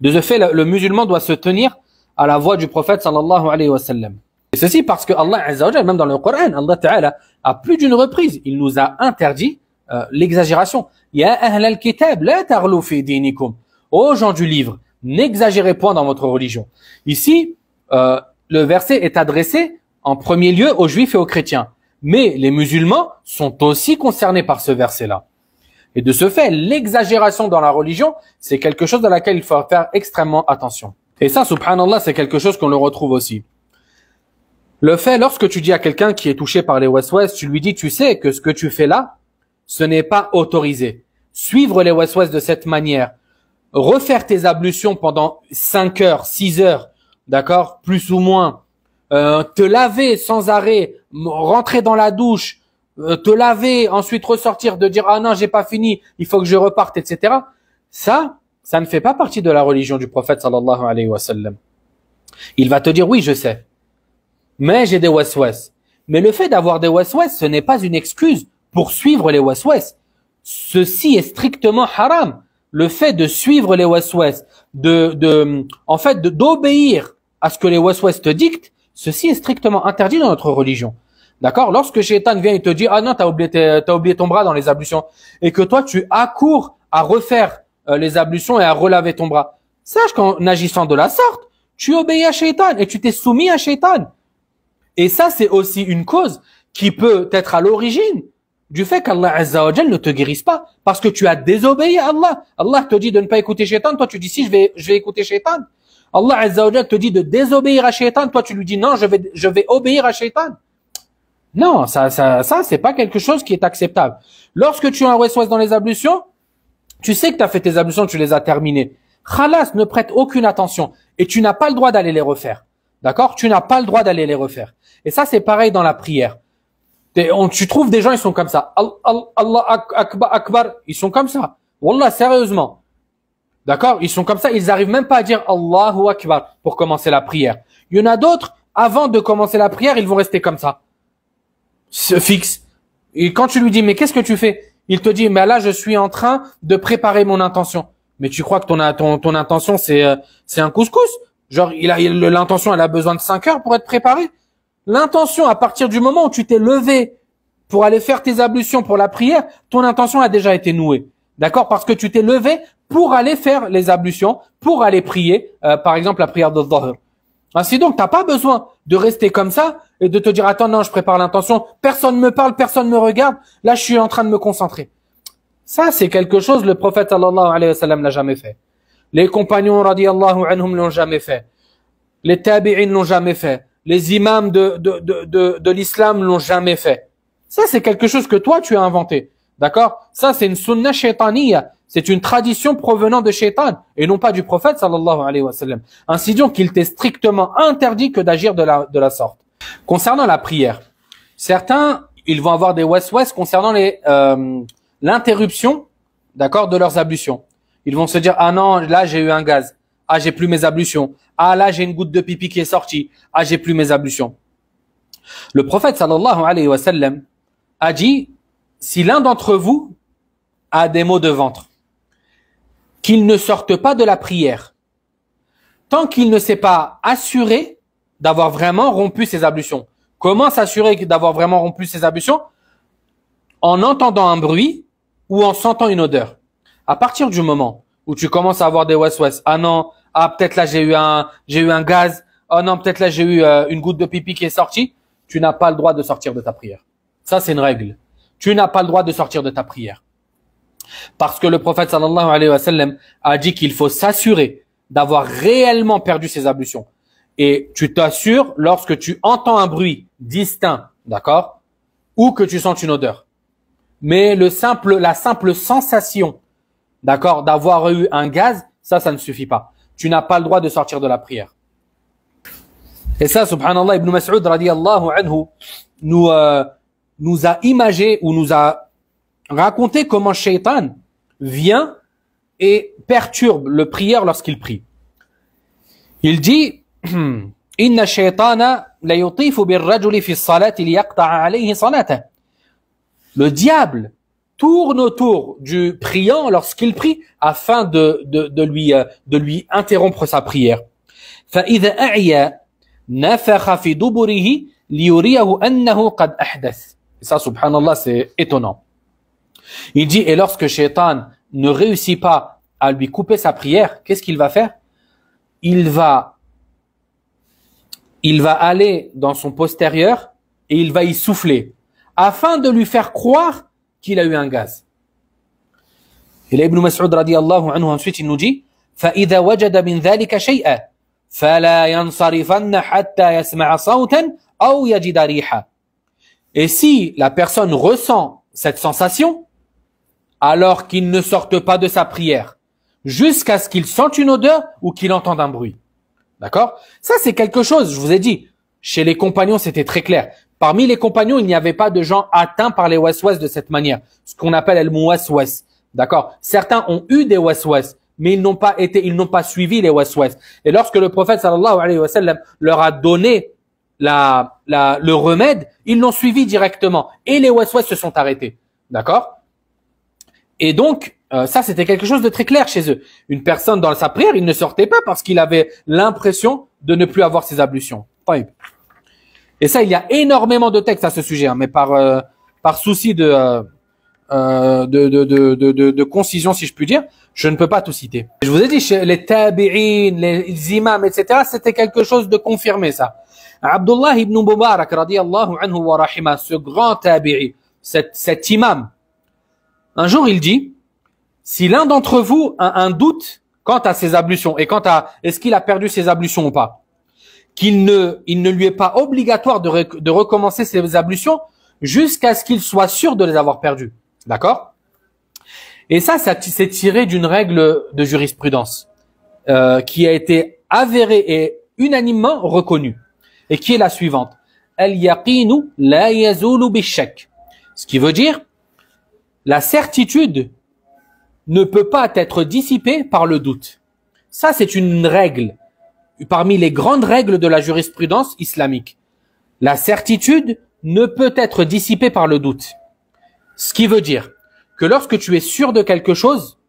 De ce fait, le musulman doit se tenir à la voie du prophète sallallahu alayhi wa sallam. Et ceci parce que Allah Azza wa Jalla, même dans le Coran, Allah Ta'ala, à plus d'une reprise, il nous a interdit l'exagération. Ya ahlal kitab, la taghlu fi dinikum. Ô gens du livre, n'exagérez point dans votre religion. Ici, le verset est adressé en premier lieu aux juifs et aux chrétiens. Mais les musulmans sont aussi concernés par ce verset-là. Et de ce fait, l'exagération dans la religion, c'est quelque chose dans laquelle il faut faire extrêmement attention. Et ça, subhanallah, c'est quelque chose qu'on le retrouve aussi. Le fait, lorsque tu dis à quelqu'un qui est touché par les waswas, tu lui dis, tu sais que ce que tu fais là, ce n'est pas autorisé. Suivre les waswas de cette manière, refaire tes ablutions pendant 5 heures, 6 heures, d'accord, plus ou moins, te laver sans arrêt, rentrer dans la douche, te laver, ensuite ressortir, de dire ah non j'ai pas fini, il faut que je reparte, etc. Ça ne fait pas partie de la religion du prophète sallallahu alayhi wa sallam. Il va te dire oui je sais, mais j'ai des waswas. Mais le fait d'avoir des waswas, ce n'est pas une excuse pour suivre les waswas. Ceci est strictement haram. Le fait de suivre les waswas, d'obéir à ce que les waswas te dictent, ceci est strictement interdit dans notre religion. D'accord? Lorsque Shaitan vient et te dit, ah non, t'as oublié ton bras dans les ablutions, et que toi, tu accours à refaire les ablutions et à relaver ton bras. Sache qu'en agissant de la sorte, tu obéis à Shaitan et tu t'es soumis à Shaitan. Et ça, c'est aussi une cause qui peut être à l'origine du fait qu'Allah Azza wa Jal ne te guérisse pas parce que tu as désobéi à Allah. Allah te dit de ne pas écouter Shaitan, toi tu dis si je vais écouter Shaitan. Allah Azza wa Jal te dit de désobéir à Shaitan, toi tu lui dis non, je vais obéir à Shaitan. Non, ça c'est pas quelque chose qui est acceptable. Lorsque tu as un waswas dans les ablutions, tu sais que tu as fait tes ablutions, tu les as terminées. Khalas, ne prête aucune attention et tu n'as pas le droit d'aller les refaire. D'accord? Tu n'as pas le droit d'aller les refaire. Et ça c'est pareil dans la prière. Tu trouves des gens, ils sont comme ça. Allah Akbar, ils sont comme ça. Wallah, sérieusement. D'accord? Ils sont comme ça, ils arrivent même pas à dire Allahu Akbar pour commencer la prière. Il y en a d'autres, avant de commencer la prière, ils vont rester comme ça. Fixe. Et quand tu lui dis, mais qu'est-ce que tu fais? Il te dit, mais là, je suis en train de préparer mon intention. Mais tu crois que ton intention, c'est un couscous? Genre, l'intention, elle a besoin de 5 heures pour être préparée? L'intention, à partir du moment où tu t'es levé pour aller faire tes ablutions pour la prière, ton intention a déjà été nouée. D'accord? Parce que tu t'es levé pour aller faire les ablutions, pour aller prier, par exemple, la prière de Dhuhr. Ainsi donc, t'as pas besoin de rester comme ça et de te dire, attends, non, je prépare l'intention, personne me parle, personne me regarde, là, je suis en train de me concentrer. Ça, c'est quelque chose, le prophète, sallallahu alayhi wa sallam, n'a jamais fait. Les compagnons, radiyallahu anhum, l'ont jamais fait. Les tabi'in l'ont jamais fait. Les imams de l'islam l'ont jamais fait. Ça, c'est quelque chose que toi, tu as inventé. D'accord? Ça, c'est une sunna shaytaniyya. C'est une tradition provenant de Shaitan et non pas du prophète sallallahu alayhi wa sallam. Ainsi donc qu'il t'est strictement interdit que d'agir de la sorte. Concernant la prière, certains, ils vont avoir des waswas concernant l'interruption, d'accord, de leurs ablutions. Ils vont se dire, ah non, là j'ai eu un gaz. Ah, j'ai plus mes ablutions. Ah, là, j'ai une goutte de pipi qui est sortie. Ah, j'ai plus mes ablutions. Le prophète sallallahu alayhi wa sallam a dit, si l'un d'entre vous a des maux de ventre, qu'il ne sorte pas de la prière, tant qu'il ne s'est pas assuré d'avoir vraiment rompu ses ablutions. Comment s'assurer d'avoir vraiment rompu ses ablutions? En entendant un bruit ou en sentant une odeur. À partir du moment où tu commences à avoir des waswas, ah non, ah peut-être là j'ai eu un gaz, oh non peut-être là j'ai eu une goutte de pipi qui est sortie, tu n'as pas le droit de sortir de ta prière. Ça c'est une règle. Tu n'as pas le droit de sortir de ta prière. Parce que le prophète sallallahu alayhi wa sallam a dit qu'il faut s'assurer d'avoir réellement perdu ses ablutions. Et tu t'assures lorsque tu entends un bruit distinct, d'accord, ou que tu sens une odeur. Mais la simple sensation, d'accord, d'avoir eu un gaz, ça ne suffit pas. Tu n'as pas le droit de sortir de la prière. Et ça, subhanallah, Ibn Mas'ud radiyallahu anhu nous a imagé ou nous a raconté comment Shaitan vient et perturbe le prieur lorsqu'il prie. Il dit Inna shaytana la yutifu bir-rajuli fi as-salati liyaqta'a alayhi salatahu. Le diable tourne autour du priant lorsqu'il prie afin de lui interrompre sa prière. فإذا أعيا نفخ في دبره ليريه أنه قد أحدث. Ça, subhanallah, c'est étonnant. Il dit, et lorsque Shaitan ne réussit pas à lui couper sa prière, qu'est-ce qu'il va faire? Il va aller dans son postérieur et il va y souffler afin de lui faire croire qu'il a eu un gaz. Et là, Ibn Mas'ud radiyallahu anhu ensuite il nous dit فَإِذَا وَجَدَ مِنْ ذَلِكَ شَيْئًا فَلَا يَنْصَرِفَنَّ حَتَّى يَسْمَعَ صَوْتًا أَوْ يَجِدَ رِيحًا. Et si la personne ressent cette sensation, alors qu'il ne sorte pas de sa prière, jusqu'à ce qu'il sente une odeur ou qu'il entende un bruit. D'accord? Ça, c'est quelque chose, je vous ai dit, chez les compagnons, c'était très clair. Parmi les compagnons, il n'y avait pas de gens atteints par les waswas de cette manière, ce qu'on appelle al-muwaswas. D'accord? Certains ont eu des waswas, mais ils n'ont pas suivi les waswas. Et lorsque le prophète sallallahu alayhi wa sallam leur a donné le remède, ils l'ont suivi directement et les waswas se sont arrêtés. D'accord? Et donc, ça, c'était quelque chose de très clair chez eux. Une personne dans sa prière, il ne sortait pas parce qu'il avait l'impression de ne plus avoir ses ablutions. Et ça, il y a énormément de textes à ce sujet, hein, mais par souci de concision, si je puis dire, je ne peux pas tout citer. Je vous ai dit, chez les tabi'in, les imams, etc., c'était quelque chose de confirmé, ça. Abdullah ibn Mubarak, radiyallahu anhu wa rahima, ce grand tabi'i, cet imam, un jour, il dit, si l'un d'entre vous a un doute quant à ses ablutions et quant à est-ce qu'il a perdu ses ablutions ou pas, il ne lui est pas obligatoire de recommencer ses ablutions jusqu'à ce qu'il soit sûr de les avoir perdues. D'accord? Et ça c'est tiré d'une règle de jurisprudence qui a été avérée et unanimement reconnue et qui est la suivante. Al-yaqinu la yazulu bish-shak. Ce qui veut dire la certitude ne peut pas être dissipée par le doute. Ça, c'est une règle parmi les grandes règles de la jurisprudence islamique. La certitude ne peut être dissipée par le doute. Ce qui veut dire que lorsque tu es sûr de quelque chose,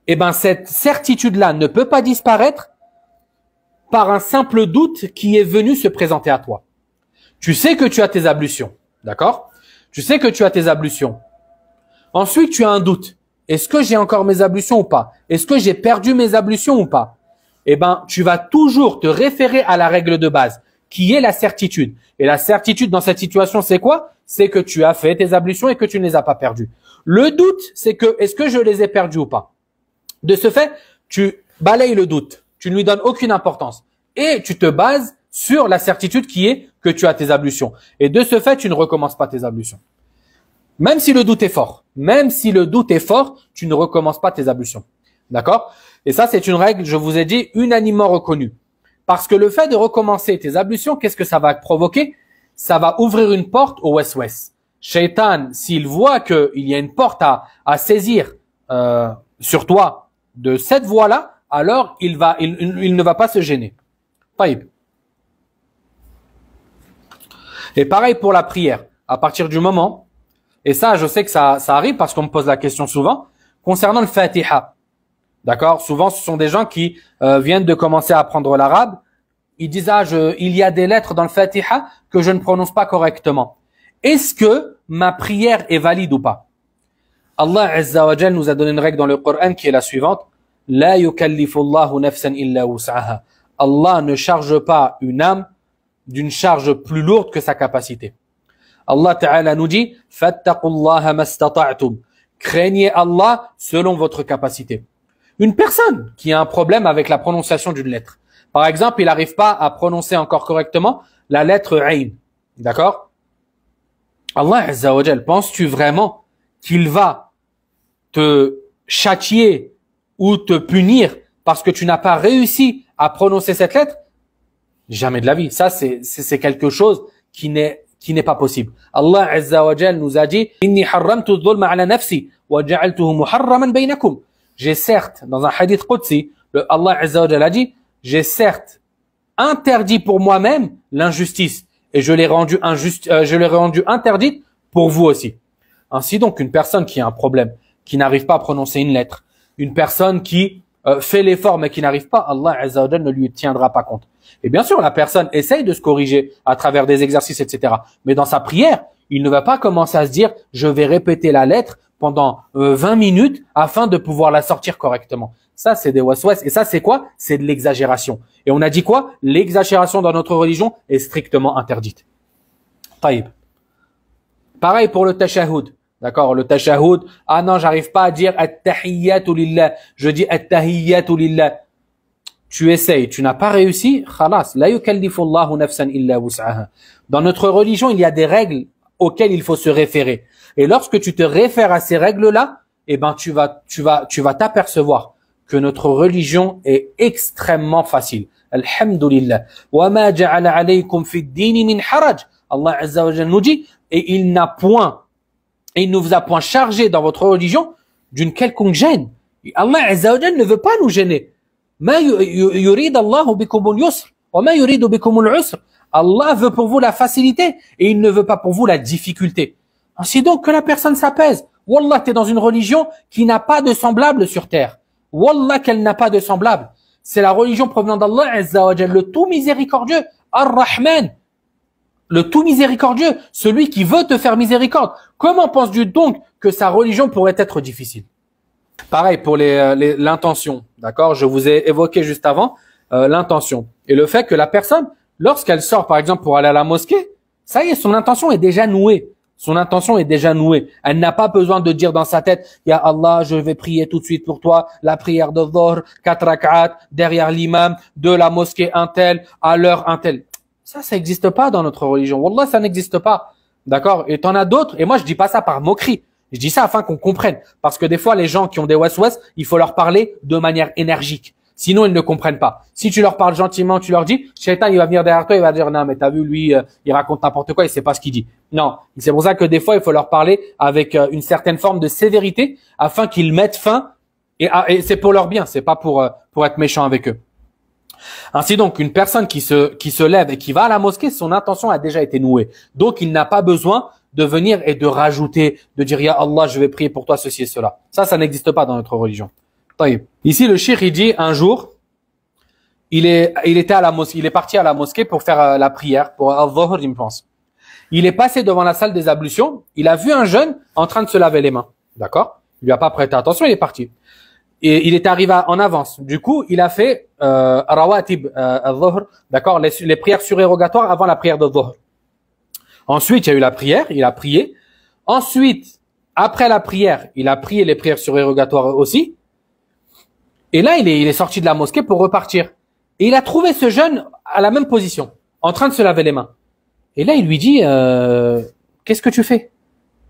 eh ben, cette certitude-là ne peut pas disparaître par un simple doute qui est venu se présenter à toi. Tu sais que tu as tes ablutions. D'accord? Tu sais que tu as tes ablutions. Ensuite, tu as un doute. Est-ce que j'ai encore mes ablutions ou pas? Est-ce que j'ai perdu mes ablutions ou pas? Eh ben, tu vas toujours te référer à la règle de base, qui est la certitude. Et la certitude dans cette situation, c'est quoi? C'est que tu as fait tes ablutions et que tu ne les as pas perdues. Le doute, c'est que, est-ce que je les ai perdues ou pas? De ce fait, tu balayes le doute. Tu ne lui donnes aucune importance. Et tu te bases sur la certitude qui est que tu as tes ablutions. Et de ce fait, tu ne recommences pas tes ablutions. Même si le doute est fort. Même si le doute est fort, tu ne recommences pas tes ablutions. D'accord? Et ça, c'est une règle, je vous ai dit, unanimement reconnue. Parce que le fait de recommencer tes ablutions, qu'est-ce que ça va provoquer? Ça va ouvrir une porte au waswas. Shaitan, s'il voit qu'il y a une porte à saisir sur toi de cette voie-là, alors il ne va pas se gêner. Taïb. Et pareil pour la prière. À partir du moment, et ça, je sais que ça arrive parce qu'on me pose la question souvent, concernant le Fatiha. D'accord? Souvent, ce sont des gens qui viennent de commencer à apprendre l'arabe. Ils disent, il y a des lettres dans le Fatiha que je ne prononce pas correctement. Est-ce que ma prière est valide ou pas? Allah Azza wa Jal nous a donné une règle dans le Coran qui est la suivante. La yukallifu Allahu nafsan illa wus'aha. Allah ne charge pas une âme d'une charge plus lourde que sa capacité. Allah Ta'ala nous dit, fattaqullaha mastata'tum. Craignez Allah selon votre capacité. Une personne qui a un problème avec la prononciation d'une lettre. Par exemple, il n'arrive pas à prononcer encore correctement la lettre Ayn. D'accord? Allah Azza wa Jal, penses-tu vraiment qu'il va te châtier ou te punir parce que tu n'as pas réussi à prononcer cette lettre? Jamais de la vie. Ça, c'est quelque chose qui n'est pas possible. Allah Azza wa Jal nous a dit, Inni harramtu dhulma ala nafsi wa ja'altuhu muharraman baynakum. J'ai certes, dans un hadith Qudsi, Allah Azza wa Jal a dit, j'ai certes interdit pour moi-même l'injustice et je l'ai rendu interdite pour vous aussi. Ainsi donc, une personne qui a un problème, qui n'arrive pas à prononcer une lettre, une personne qui fait l'effort mais qui n'arrive pas, Allah Azza wa Jal ne lui tiendra pas compte. Et bien sûr, la personne essaye de se corriger à travers des exercices, etc. Mais dans sa prière, il ne va pas commencer à se dire, je vais répéter la lettre pendant 20 minutes afin de pouvoir la sortir correctement. Ça, c'est des waswas. Et ça, c'est quoi? C'est de l'exagération. Et on a dit quoi? L'exagération dans notre religion est strictement interdite. Taïb. Pareil pour le tashahhud. D'accord? Le tashahhud. Ah non, j'arrive pas à dire at-tahiyyatu lillah. Je dis at-tahiyyatu lillah. Tu essayes, tu n'as pas réussi, khalas, la yukallifu Allahu nafsan illa wus'aha. Dans notre religion, il y a des règles auxquelles il faut se référer. Et lorsque tu te réfères à ces règles-là, eh ben, tu vas t'apercevoir que notre religion est extrêmement facile. Alhamdulillah. Wa ma ja'ala alaykum fi ad-din min haraj. Allah Azza wa Jalla nous dit, et il ne vous a point chargé dans votre religion d'une quelconque gêne. Allah Azza wa Jalla ne veut pas nous gêner. Ma yurid Allahu bikumul yusr wa ma yuridu bikumul usr. Allah veut pour vous la facilité et il ne veut pas pour vous la difficulté. Ainsi donc que la personne s'apaise. Wallah, tu es dans une religion qui n'a pas de semblable sur terre. Wallah, qu'elle n'a pas de semblable. C'est la religion provenant d'Allah Azza wa Jalla, le tout miséricordieux, Ar-Rahman, le tout miséricordieux, celui qui veut te faire miséricorde. Comment penses-tu donc que sa religion pourrait être difficile? Pareil pour l'intention, d'accord? Je vous ai évoqué juste avant l'intention et le fait que la personne, lorsqu'elle sort par exemple pour aller à la mosquée, ça y est, son intention est déjà nouée. Son intention est déjà nouée. Elle n'a pas besoin de dire dans sa tête, Ya Allah, je vais prier tout de suite pour toi, la prière de Dhuhr, 4 rak'at, derrière l'imam, de la mosquée un tel, à l'heure un tel. Ça n'existe pas dans notre religion. Wallah, ça n'existe pas. D'accord? Et t'en as d'autres, et moi je dis pas ça par moquerie. Je dis ça afin qu'on comprenne. Parce que des fois, les gens qui ont des waswas, il faut leur parler de manière énergique. Sinon, ils ne comprennent pas. Si tu leur parles gentiment, tu leur dis, Shaitan, il va venir derrière toi, il va dire, non, mais t'as vu, lui, il raconte n'importe quoi, il sait pas ce qu'il dit. Non. C'est pour ça que des fois, il faut leur parler avec une certaine forme de sévérité afin qu'ils mettent fin. Et c'est pour leur bien, c'est pas pour être méchant avec eux. Ainsi donc, une personne qui se lève et qui va à la mosquée, son intention a déjà été nouée. Donc, il n'a pas besoin de venir et de rajouter, de dire, Ya Allah, je vais prier pour toi, ceci et cela. Ça n'existe pas dans notre religion. Ici, le cheikh, il dit, un jour, il était à la mosquée, il est parti à la mosquée pour faire la prière, pour Al-Dhuhr, il me pense. Il est passé devant la salle des ablutions, il a vu un jeune en train de se laver les mains. D'accord? Il lui a pas prêté attention, il est parti. Et il est arrivé en avance. Du coup, il a fait Rawatib Al-Dhuhr, d'accord, les prières surérogatoires avant la prière de Dhuhr. Ensuite, il y a eu la prière, il a prié. Ensuite, après la prière, il a prié les prières surérogatoires aussi. Et là, il est sorti de la mosquée pour repartir. Et il a trouvé ce jeune à la même position, en train de se laver les mains. Et là, il lui dit, qu'est-ce que tu fais?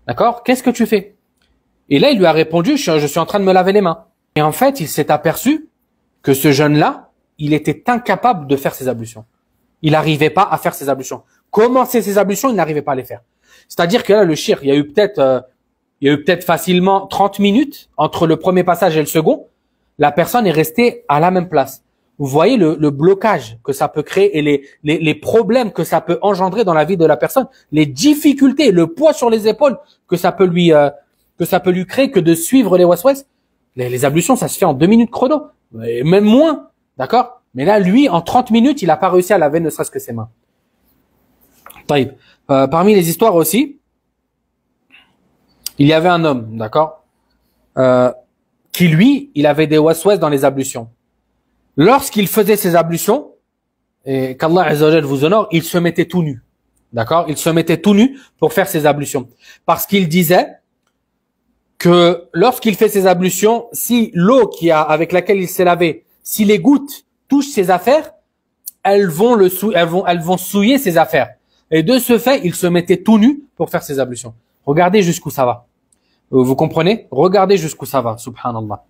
D'accord? Qu'est-ce que tu fais? Et là, il lui a répondu, je suis en train de me laver les mains. Et en fait, il s'est aperçu que ce jeune-là, il était incapable de faire ses ablutions. Il n'arrivait pas à faire ses ablutions. Commencer ses ablutions, il n'arrivait pas à les faire. C'est-à-dire que là, le shir, il y a eu peut-être facilement 30 minutes entre le premier passage et le second. la personne est restée à la même place. Vous voyez le blocage que ça peut créer et les problèmes que ça peut engendrer dans la vie de la personne, les difficultés, le poids sur les épaules que ça peut lui créer que de suivre les waswas. Les ablutions, ça se fait en 2 minutes chrono, et même moins, d'accord? Mais là, lui, en 30 minutes, il n'a pas réussi à laver ne serait-ce que ses mains. Taïb. Parmi les histoires aussi, il y avait un homme, d'accord, qui lui, il avait des waswas dans les ablutions. Lorsqu'il faisait ses ablutions, et qu'Allah Azza wa Jal vous honore, il se mettait tout nu. D'accord? Il se mettait tout nu pour faire ses ablutions. Parce qu'il disait que lorsqu'il fait ses ablutions, si l'eau avec laquelle il s'est lavé, si les gouttes touchent ses affaires, elles vont souiller ses affaires. Et de ce fait, il se mettait tout nu pour faire ses ablutions. Regardez jusqu'où ça va. Vous comprenez? Regardez jusqu'où ça va, subhanallah.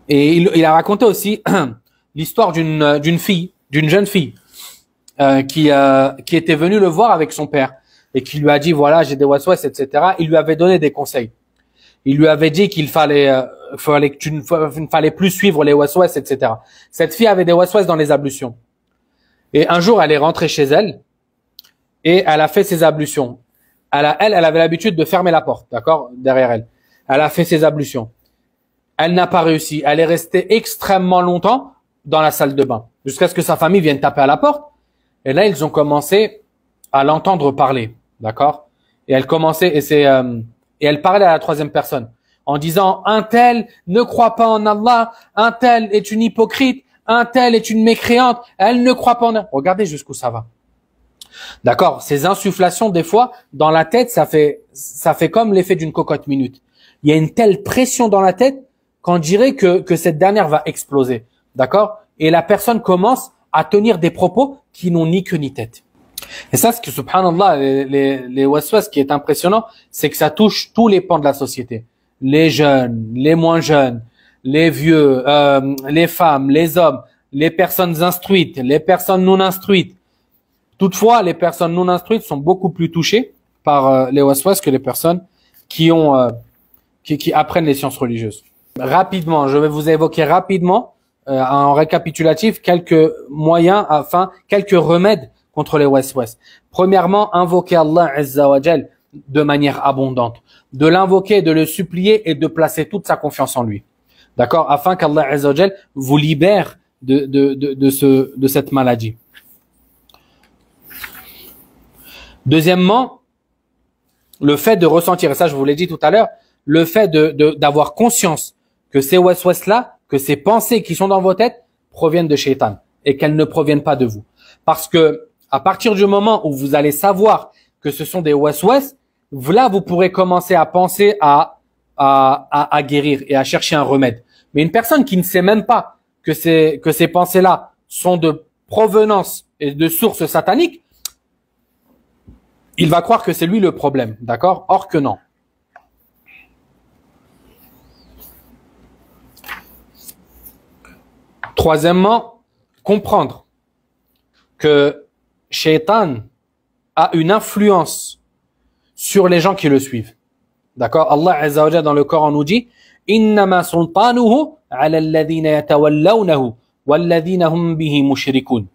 Et il a raconté aussi l'histoire d'une jeune fille qui était venue le voir avec son père et qui lui a dit voilà, j'ai des waswas, etc. Il lui avait donné des conseils. Il lui avait dit qu'il fallait plus suivre les waswas, etc. Cette fille avait des waswas dans les ablutions. Et un jour, elle est rentrée chez elle et elle a fait ses ablutions. Elle avait l'habitude de fermer la porte, d'accord, derrière elle. Elle a fait ses ablutions. Elle n'a pas réussi. Elle est restée extrêmement longtemps dans la salle de bain, jusqu'à ce que sa famille vienne taper à la porte. Et là, ils ont commencé à l'entendre parler, d'accord? Et elle commençait, et elle parlait à la troisième personne, en disant, un tel ne croit pas en Allah, un tel est une hypocrite, un tel est une mécréante, elle ne croit pas en Allah. Regardez jusqu'où ça va. D'accord? Ces insufflations, des fois, dans la tête, ça fait comme l'effet d'une cocotte minute. Il y a une telle pression dans la tête qu'on dirait que cette dernière va exploser. D'accord? Et la personne commence à tenir des propos qui n'ont ni queue ni tête. Et ça, ce que, subhanallah, les waswas, ce qui est impressionnant, c'est que ça touche tous les pans de la société. Les jeunes, les moins jeunes, les vieux, les femmes, les hommes, les personnes instruites, les personnes non instruites. Toutefois, les personnes non instruites sont beaucoup plus touchées par les waswas que les personnes qui apprennent les sciences religieuses. Rapidement, je vais vous évoquer rapidement, en récapitulatif, quelques moyens, quelques remèdes contre les waswas. Premièrement, invoquer Allah Azza wa Jal de manière abondante. De l'invoquer, de le supplier et de placer toute sa confiance en lui. D'accord? Afin qu'Allah Azza wa Jal vous libère de cette maladie. Deuxièmement, le fait de ressentir, et ça je vous l'ai dit tout à l'heure, le fait d'avoir conscience que ces waswas-là, que ces pensées qui sont dans vos têtes proviennent de Shaitan et qu'elles ne proviennent pas de vous. Parce que à partir du moment où vous allez savoir que ce sont des waswas, là vous pourrez commencer à penser à guérir et à chercher un remède. Mais une personne qui ne sait même pas que ces pensées-là sont de provenance et de source satanique, il va croire que c'est lui le problème, d'accord? Or que non. Troisièmement, comprendre que Shaitan a une influence sur les gens qui le suivent. D'accord? Allah Azza wa Jalla dans le Coran nous dit Innama sultanuhu ala alladhina yatawallawnahu walladhina hum bihi mushrikun.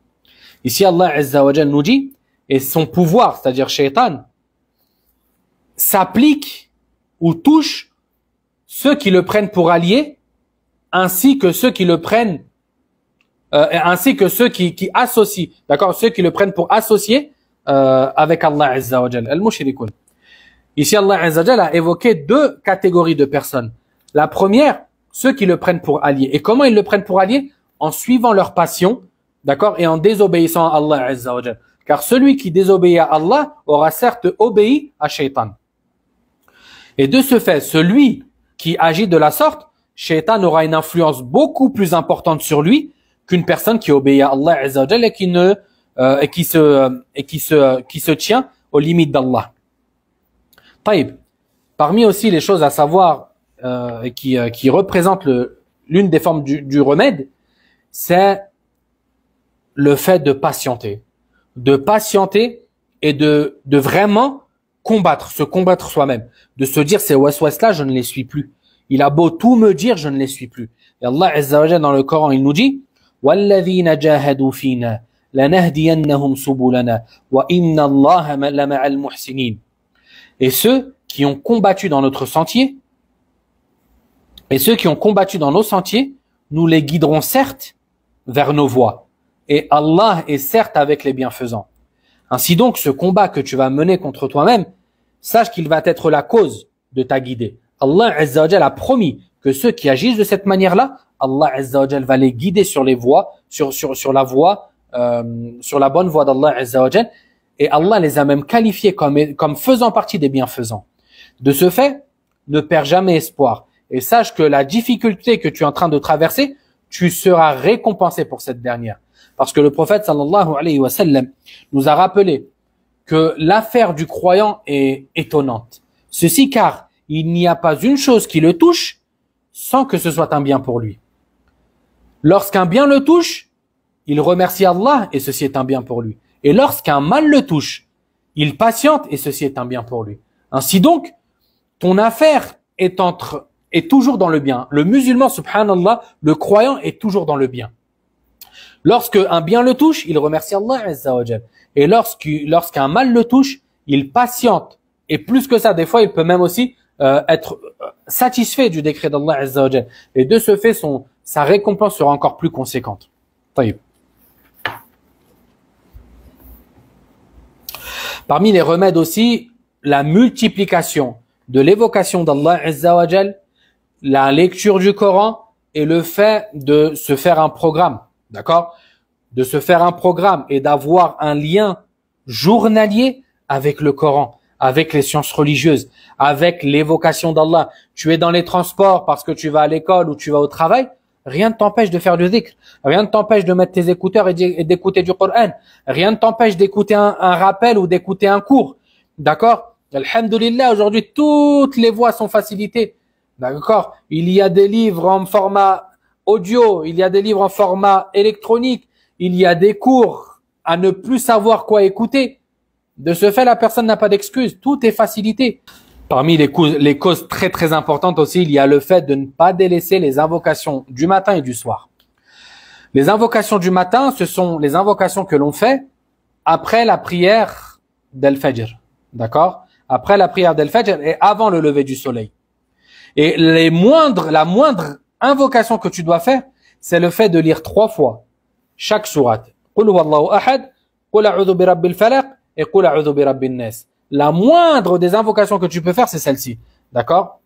Ici Allah Azza wa Jalla nous dit et son pouvoir, c'est-à-dire Shaitan, s'applique ou touche ceux qui le prennent pour alliés ainsi que ceux qui le prennent ainsi que ceux qui associent, d'accord, ceux qui le prennent pour associer avec Allah Azza wa Jalla, al-mushrikun. Ici, Allah Azza wa Jalla a évoqué 2 catégories de personnes. La première, ceux qui le prennent pour alliés. Et comment ils le prennent pour alliés? En suivant leur passion, d'accord, et en désobéissant à Allah Azza wa Jalla. Car celui qui désobéit à Allah aura certes obéi à Shaitan. Et de ce fait, celui qui agit de la sorte, Shaitan aura une influence beaucoup plus importante sur lui qu'une personne qui obéit à Allah Azza wa Jalla et qui se tient aux limites d'Allah. Taïb. Parmi aussi les choses à savoir et qui représentent l'une des formes du remède, c'est le fait de patienter. De patienter et de vraiment se combattre soi-même, de se dire ces waswas-là, je ne les suis plus. Il a beau tout me dire, je ne les suis plus. Et Allah Azza wa Jalla dans le Coran, il nous dit وَالَّذِينَ جَاهَدُوا فِينَا لَنَهْدِيَنَّهُمْ سُبُلَنَا وَإِنَّ اللَّهَ لَمَعَ الْمُحْسِنِينَ. Et ceux qui ont combattu dans notre sentier, nous les guiderons certes vers nos voies. Et Allah est certes avec les bienfaisants. Ainsi donc, ce combat que tu vas mener contre toi-même, sache qu'il va être la cause de ta guidée. Allah Azza wa Jalla a promis que ceux qui agissent de cette manière-là, Allah Azza wa Jalla va les guider sur les voies, sur la bonne voie d'Allah Azza wa Jalla. Et Allah les a même qualifiés comme faisant partie des bienfaisants. De ce fait, ne perds jamais espoir. Et sache que la difficulté que tu es en train de traverser, tu seras récompensé pour cette dernière. Parce que le prophète sallallahu alayhi wa sallam nous a rappelé que l'affaire du croyant est étonnante. Ceci car il n'y a pas une chose qui le touche sans que ce soit un bien pour lui. Lorsqu'un bien le touche, il remercie Allah et ceci est un bien pour lui. Et lorsqu'un mal le touche, il patiente et ceci est un bien pour lui. Ainsi donc, ton affaire est toujours dans le bien. Le musulman, subhanallah, le croyant est toujours dans le bien. Lorsque un bien le touche, il remercie Allah Azza wa Jal. Et lorsqu'un mal le touche, il patiente. Et plus que ça, des fois, il peut même aussi être satisfait du décret d'Allah Azza wa Jal. Et de ce fait, sa récompense sera encore plus conséquente. Taïb. Parmi les remèdes aussi, la multiplication de l'évocation d'Allah Azza wa Jal, la lecture du Coran et le fait de se faire un programme. D'accord? De se faire un programme et d'avoir un lien journalier avec le Coran, avec les sciences religieuses, avec l'évocation d'Allah. Tu es dans les transports parce que tu vas à l'école ou tu vas au travail, rien ne t'empêche de faire du dhikr. Rien ne t'empêche de mettre tes écouteurs et d'écouter du Coran. Rien ne t'empêche d'écouter un rappel ou d'écouter un cours. D'accord? Alhamdulillah, aujourd'hui, toutes les voies sont facilitées. D'accord? Il y a des livres en format audio, il y a des livres en format électronique, il y a des cours à ne plus savoir quoi écouter. De ce fait, la personne n'a pas d'excuse. Tout est facilité. Parmi les causes très très importantes aussi, il y a le fait de ne pas délaisser les invocations du matin et du soir. Les invocations du matin, ce sont les invocations que l'on fait après la prière d'Al-Fajr. D'accord? Après la prière d'Al-Fajr et avant le lever du soleil. Et la moindre invocation que tu dois faire, c'est le fait de lire 3 fois chaque sourate. Qul huwallahu ahad, qul a'udhu bi rabbil falaq et qul a'udhu bi rabbin nas. La moindre des invocations que tu peux faire, c'est celle-ci. D'accord?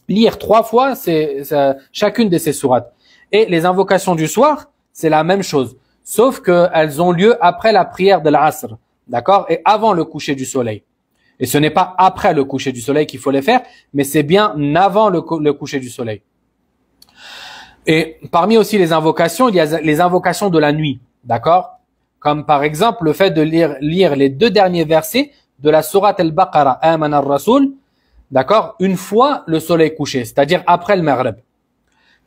Lire 3 fois, c'est chacune de ces sourates. Et les invocations du soir, c'est la même chose. Sauf qu'elles ont lieu après la prière de l'Asr. D'accord? Et avant le coucher du soleil. Et ce n'est pas après le coucher du soleil qu'il faut les faire, mais c'est bien avant le coucher du soleil. Et parmi aussi les invocations, il y a les invocations de la nuit. D'accord? Comme par exemple le fait de lire les 2 derniers versets de la sourate Al-Baqarah, Amana ar-Rasul, d'accord, une fois le soleil couché, c'est-à-dire après le Maghrib.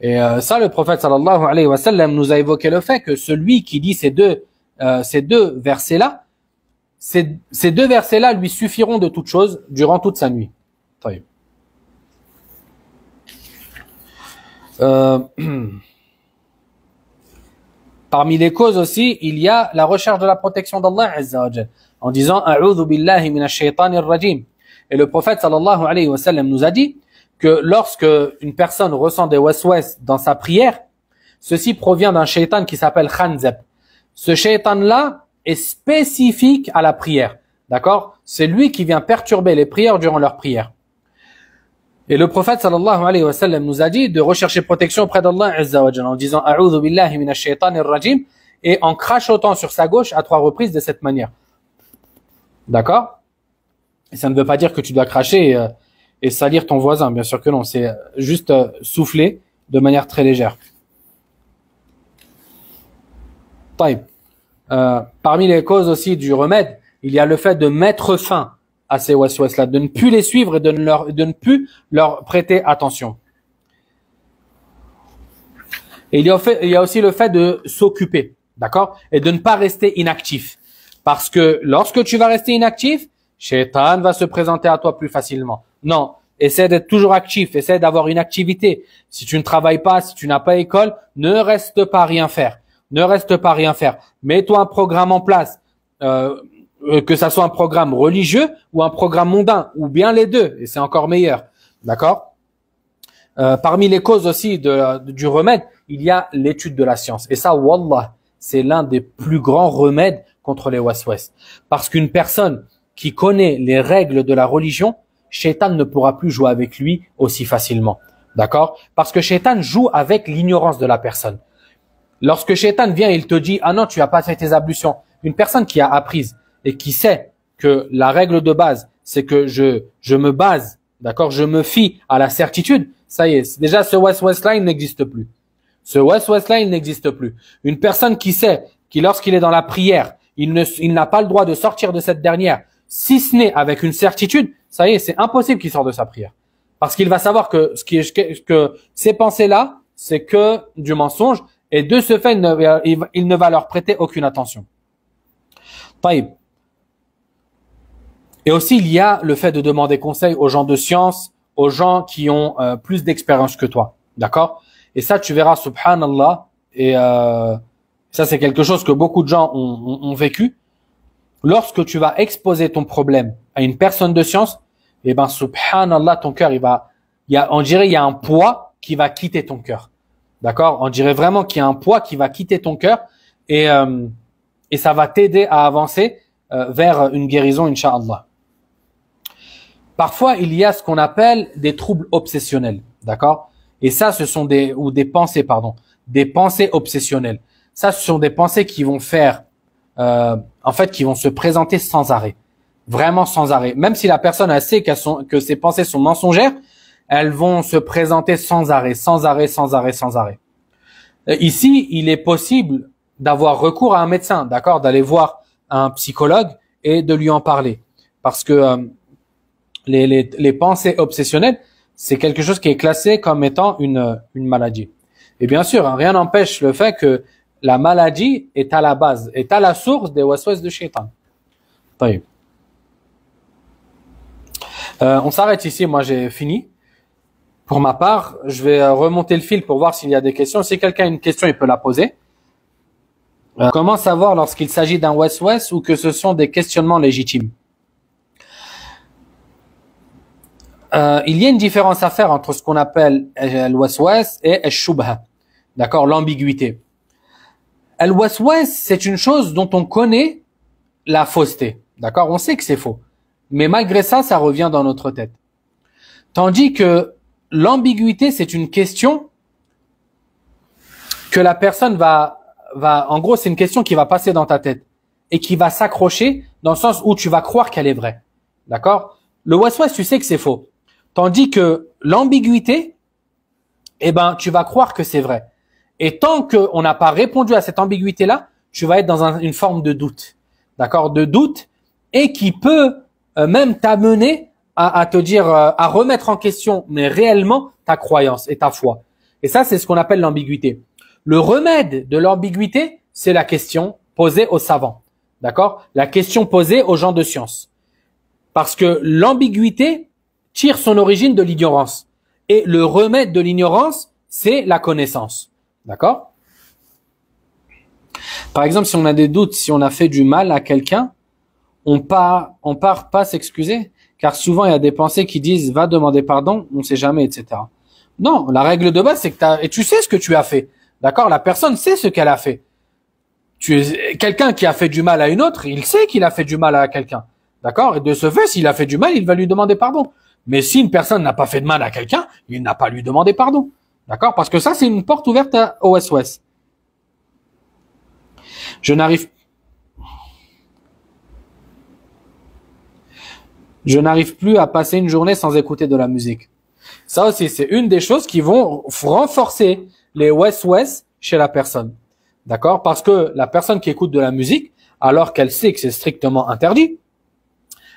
Et ça, le prophète sallallahu alayhi wa sallam nous a évoqué le fait que celui qui dit ces deux versets-là, ces 2 versets-là lui suffiront de toute chose durant toute sa nuit. Parmi les causes aussi, il y a la recherche de la protection d'Allah Azza wa Jal, en disant A'udhu billahi minash shaitanir rajim. Et le prophète sallallahu alayhi wa sallam nous a dit que lorsque une personne ressent des waswas dans sa prière, ceci provient d'un shaitan qui s'appelle Khanzab. Ce shaitan-là est spécifique à la prière. D'accord? C'est lui qui vient perturber les prières durant leur prière. Et le prophète sallallahu alayhi wa sallam nous a dit de rechercher protection auprès d'Allah Azza wa Jalla en disant A'udhu billahi minash shaitanir rajim et en crachotant sur sa gauche à 3 reprises de cette manière. D'accord? Et ça ne veut pas dire que tu dois cracher et salir ton voisin, bien sûr que non, c'est juste souffler de manière très légère. Taïb. Parmi les causes aussi du remède, il y a le fait de mettre fin à ces waswas-là, de ne plus les suivre et de ne plus leur prêter attention. Et il y a aussi le fait de s'occuper, d'accord? Et de ne pas rester inactif. Parce que lorsque tu vas rester inactif, Shaitan va se présenter à toi plus facilement. Non. Essaie d'être toujours actif. Essaie d'avoir une activité. Si tu ne travailles pas, si tu n'as pas école, ne reste pas rien faire. Ne reste pas rien faire. Mets-toi un programme en place. Que ça soit un programme religieux ou un programme mondain, ou bien les deux, et c'est encore meilleur. D'accord? Parmi les causes aussi du remède, il y a l'étude de la science. Et ça, wallah, c'est l'un des plus grands remèdes contre les waswas. Parce qu'une personne qui connaît les règles de la religion, Shaitan ne pourra plus jouer avec lui aussi facilement. D'accord? Parce que Shaitan joue avec l'ignorance de la personne. Lorsque Shaitan vient, il te dit « Ah non, tu n'as pas fait tes ablutions ». Une personne qui a appris et qui sait que la règle de base, c'est que je me base, d'accord, je me fie à la certitude, ça y est, déjà ce waswas-là, il n'existe plus. Ce waswas-là, il n'existe plus. Une personne qui sait, qui lorsqu'il est dans la prière, il n'a pas le droit de sortir de cette dernière, si ce n'est avec une certitude, ça y est, c'est impossible qu'il sorte de sa prière. Parce qu'il va savoir que que ces pensées-là, c'est que du mensonge, et de ce fait, il ne va leur prêter aucune attention. Taïb. Et aussi, il y a le fait de demander conseil aux gens de science, aux gens qui ont plus d'expérience que toi. D'accord? Et ça, tu verras, subhanallah, et ça, c'est quelque chose que beaucoup de gens ont vécu. Lorsque tu vas exposer ton problème à une personne de science, eh ben, subhanallah, ton cœur, on dirait, il y a un poids qui va quitter ton cœur. D'accord? On dirait vraiment qu'il y a un poids qui va quitter ton cœur et ça va t'aider à avancer vers une guérison, Inch'Allah. Parfois, il y a ce qu'on appelle des troubles obsessionnels. D'accord? Et ça, ce sont des pensées obsessionnelles. Ça, ce sont des pensées qui vont faire, qui vont se présenter sans arrêt. Vraiment sans arrêt. Même si la personne, elle sait que ses pensées sont mensongères, elles vont se présenter sans arrêt, sans arrêt, sans arrêt, sans arrêt. Ici, il est possible d'avoir recours à un médecin, d'accord, d'aller voir un psychologue et de lui en parler. Parce que les pensées obsessionnelles, c'est quelque chose qui est classé comme étant une maladie. Et bien sûr, rien n'empêche le fait que la maladie est à la base, est à la source des waswas de Shaitan. On s'arrête ici, moi j'ai fini. Pour ma part, je vais remonter le fil pour voir s'il y a des questions. Si quelqu'un a une question, il peut la poser. Comment savoir lorsqu'il s'agit d'un waswas ou que ce sont des questionnements légitimes? Il y a une différence à faire entre ce qu'on appelle le waswas et le shubha. D'accord, l'ambiguïté. Le waswas, c'est une chose dont on connaît la fausseté. D'accord, on sait que c'est faux. Mais malgré ça, ça revient dans notre tête. Tandis que l'ambiguïté, c'est une question que la personne en gros, c'est une question qui va passer dans ta tête et qui va s'accrocher dans le sens où tu vas croire qu'elle est vraie. D'accord? Le waswas, tu sais que c'est faux. Tandis que l'ambiguïté, eh ben, tu vas croire que c'est vrai. Et tant qu'on n'a pas répondu à cette ambiguïté-là, tu vas être dans une forme de doute. D'accord? De doute et qui peut même t'amener à te dire, à remettre en question, mais réellement, ta croyance et ta foi. Et ça, c'est ce qu'on appelle l'ambiguïté. Le remède de l'ambiguïté, c'est la question posée aux savants. D'accord? La question posée aux gens de science. Parce que l'ambiguïté tire son origine de l'ignorance. Et le remède de l'ignorance, c'est la connaissance. D'accord? Par exemple, si on a des doutes, si on a fait du mal à quelqu'un, on part pas s'excuser. Car souvent, il y a des pensées qui disent « va demander pardon, on ne sait jamais, etc. » Non, la règle de base, c'est que tu sais ce que tu as fait. D'accord? La personne sait ce qu'elle a fait. Quelqu'un qui a fait du mal à une autre, il sait qu'il a fait du mal à quelqu'un. D'accord? Et de ce fait, s'il a fait du mal, il va lui demander pardon. Mais si une personne n'a pas fait de mal à quelqu'un, il n'a pas à lui demander pardon. D'accord? Parce que ça, c'est une porte ouverte au waswas. Je n'arrive plus à passer une journée sans écouter de la musique. Ça aussi, c'est une des choses qui vont renforcer les waswas chez la personne. D'accord? Parce que la personne qui écoute de la musique, alors qu'elle sait que c'est strictement interdit,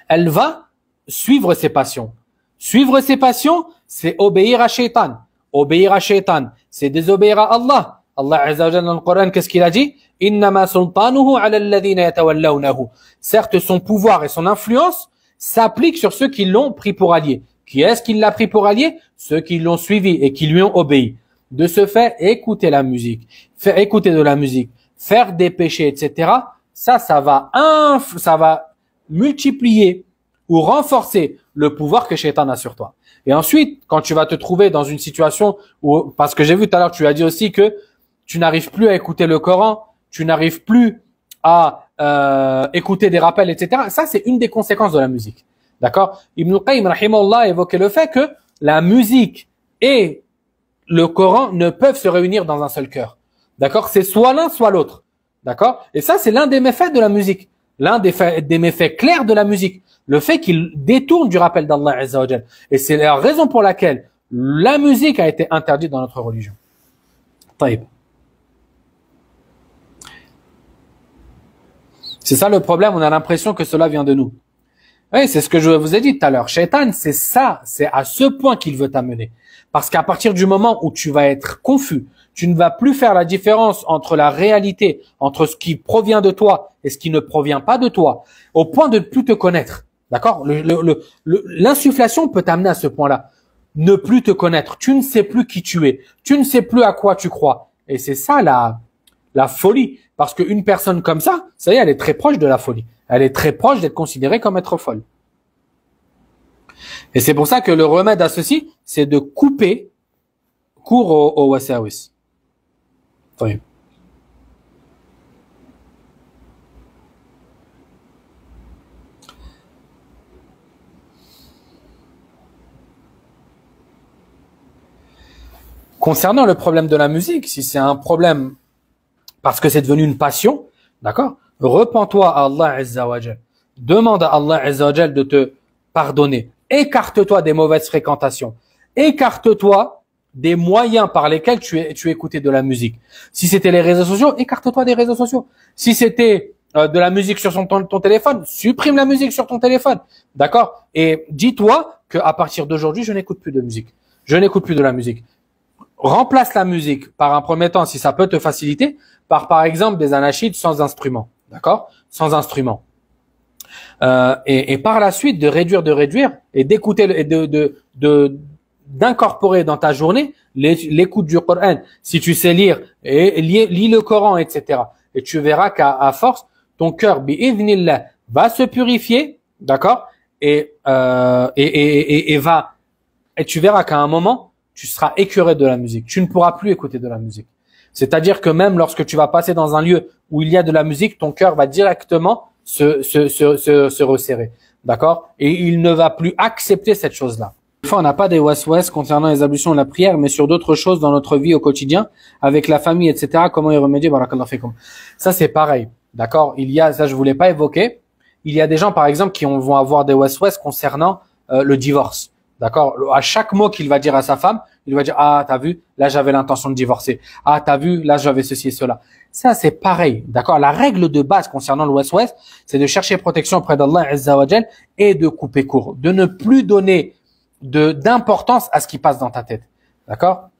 elle va suivre ses passions. Suivre ses passions, c'est obéir à Shaitan. Obéir à Shaitan, c'est désobéir à Allah. Allah Azza wa Jalla dans le Coran, qu'est-ce qu'il a dit? Innama sultanuhu ala alladhina yatawallawnahu. Certes, son pouvoir et son influence s'applique sur ceux qui l'ont pris pour allié. Qui est-ce qui l'a pris pour allié? Ceux qui l'ont suivi et qui lui ont obéi. De ce fait, écouter la musique, faire écouter de la musique, faire des péchés, etc. Ça va multiplier ou renforcer le pouvoir que Shaitan a sur toi. Et ensuite, quand tu vas te trouver dans une situation où, parce que j'ai vu tout à l'heure, tu as dit aussi que tu n'arrives plus à écouter le Coran, tu n'arrives plus à écouter des rappels, etc. Ça, c'est une des conséquences de la musique. D'accord? Ibn Qayyim, rahimahullah, a évoqué le fait que la musique et le Coran ne peuvent se réunir dans un seul cœur. D'accord? C'est soit l'un, soit l'autre. D'accord? Et ça, c'est l'un des méfaits de la musique. L'un des méfaits clairs de la musique. Le fait qu'il détourne du rappel d'Allah Azza wa Jal. Et c'est la raison pour laquelle la musique a été interdite dans notre religion. Taïb. C'est ça le problème, on a l'impression que cela vient de nous. Oui, c'est ce que je vous ai dit tout à l'heure. Shaitan, c'est ça, c'est à ce point qu'il veut t'amener. Parce qu'à partir du moment où tu vas être confus, tu ne vas plus faire la différence entre la réalité, entre ce qui provient de toi et ce qui ne provient pas de toi, au point de ne plus te connaître. D'accord? L'insufflation peut t'amener à ce point-là. Ne plus te connaître. Tu ne sais plus qui tu es. Tu ne sais plus à quoi tu crois. Et c'est ça la folie. Parce qu'une personne comme ça y est, elle est très proche de la folie. Elle est très proche d'être considérée comme être folle. Et c'est pour ça que le remède à ceci, c'est de couper court au wasawis. Oui. Concernant le problème de la musique, si c'est un problème parce que c'est devenu une passion, d'accord? Repens-toi à Allah Azza wa Jal. Demande à Allah Azza wa Jal de te pardonner. Écarte-toi des mauvaises fréquentations. Écarte-toi des moyens par lesquels tu écoutais de la musique. Si c'était les réseaux sociaux, écarte-toi des réseaux sociaux. Si c'était de la musique sur ton téléphone, supprime la musique sur ton téléphone. D'accord? Et dis-toi qu'à partir d'aujourd'hui, je n'écoute plus de musique. Je n'écoute plus de la musique. Remplace la musique par un premier temps, si ça peut te faciliter, par exemple des anachids sans instrument, d'accord? Sans instrument. Et par la suite de réduire et d'écouter et d'incorporer dans ta journée l'écoute du Coran. Si tu sais lire, et lis le Coran, etc. Et tu verras qu'à force, ton cœur, bi'idhnillah, va se purifier, d'accord? Et tu verras qu'à un moment, tu seras écœuré de la musique. Tu ne pourras plus écouter de la musique. C'est-à-dire que même lorsque tu vas passer dans un lieu où il y a de la musique, ton cœur va directement se resserrer. D'accord? Et il ne va plus accepter cette chose-là. Des fois, on n'a pas des waswas concernant les ablutions et la prière, mais sur d'autres choses dans notre vie au quotidien, avec la famille, etc. Comment y remédier? Barakallahu fikum. Ça, c'est pareil. D'accord? Ça, je voulais pas évoquer. Il y a des gens, par exemple, qui vont avoir des waswas concernant le divorce. D'accord? À chaque mot qu'il va dire à sa femme, il va dire, ah, t'as vu, là, j'avais l'intention de divorcer. Ah, t'as vu, là, j'avais ceci et cela. Ça, c'est pareil. D'accord? La règle de base concernant le waswas, c'est de chercher protection auprès d'Allah Azza wa Jal et de couper court. De ne plus donner d'importance à ce qui passe dans ta tête. D'accord?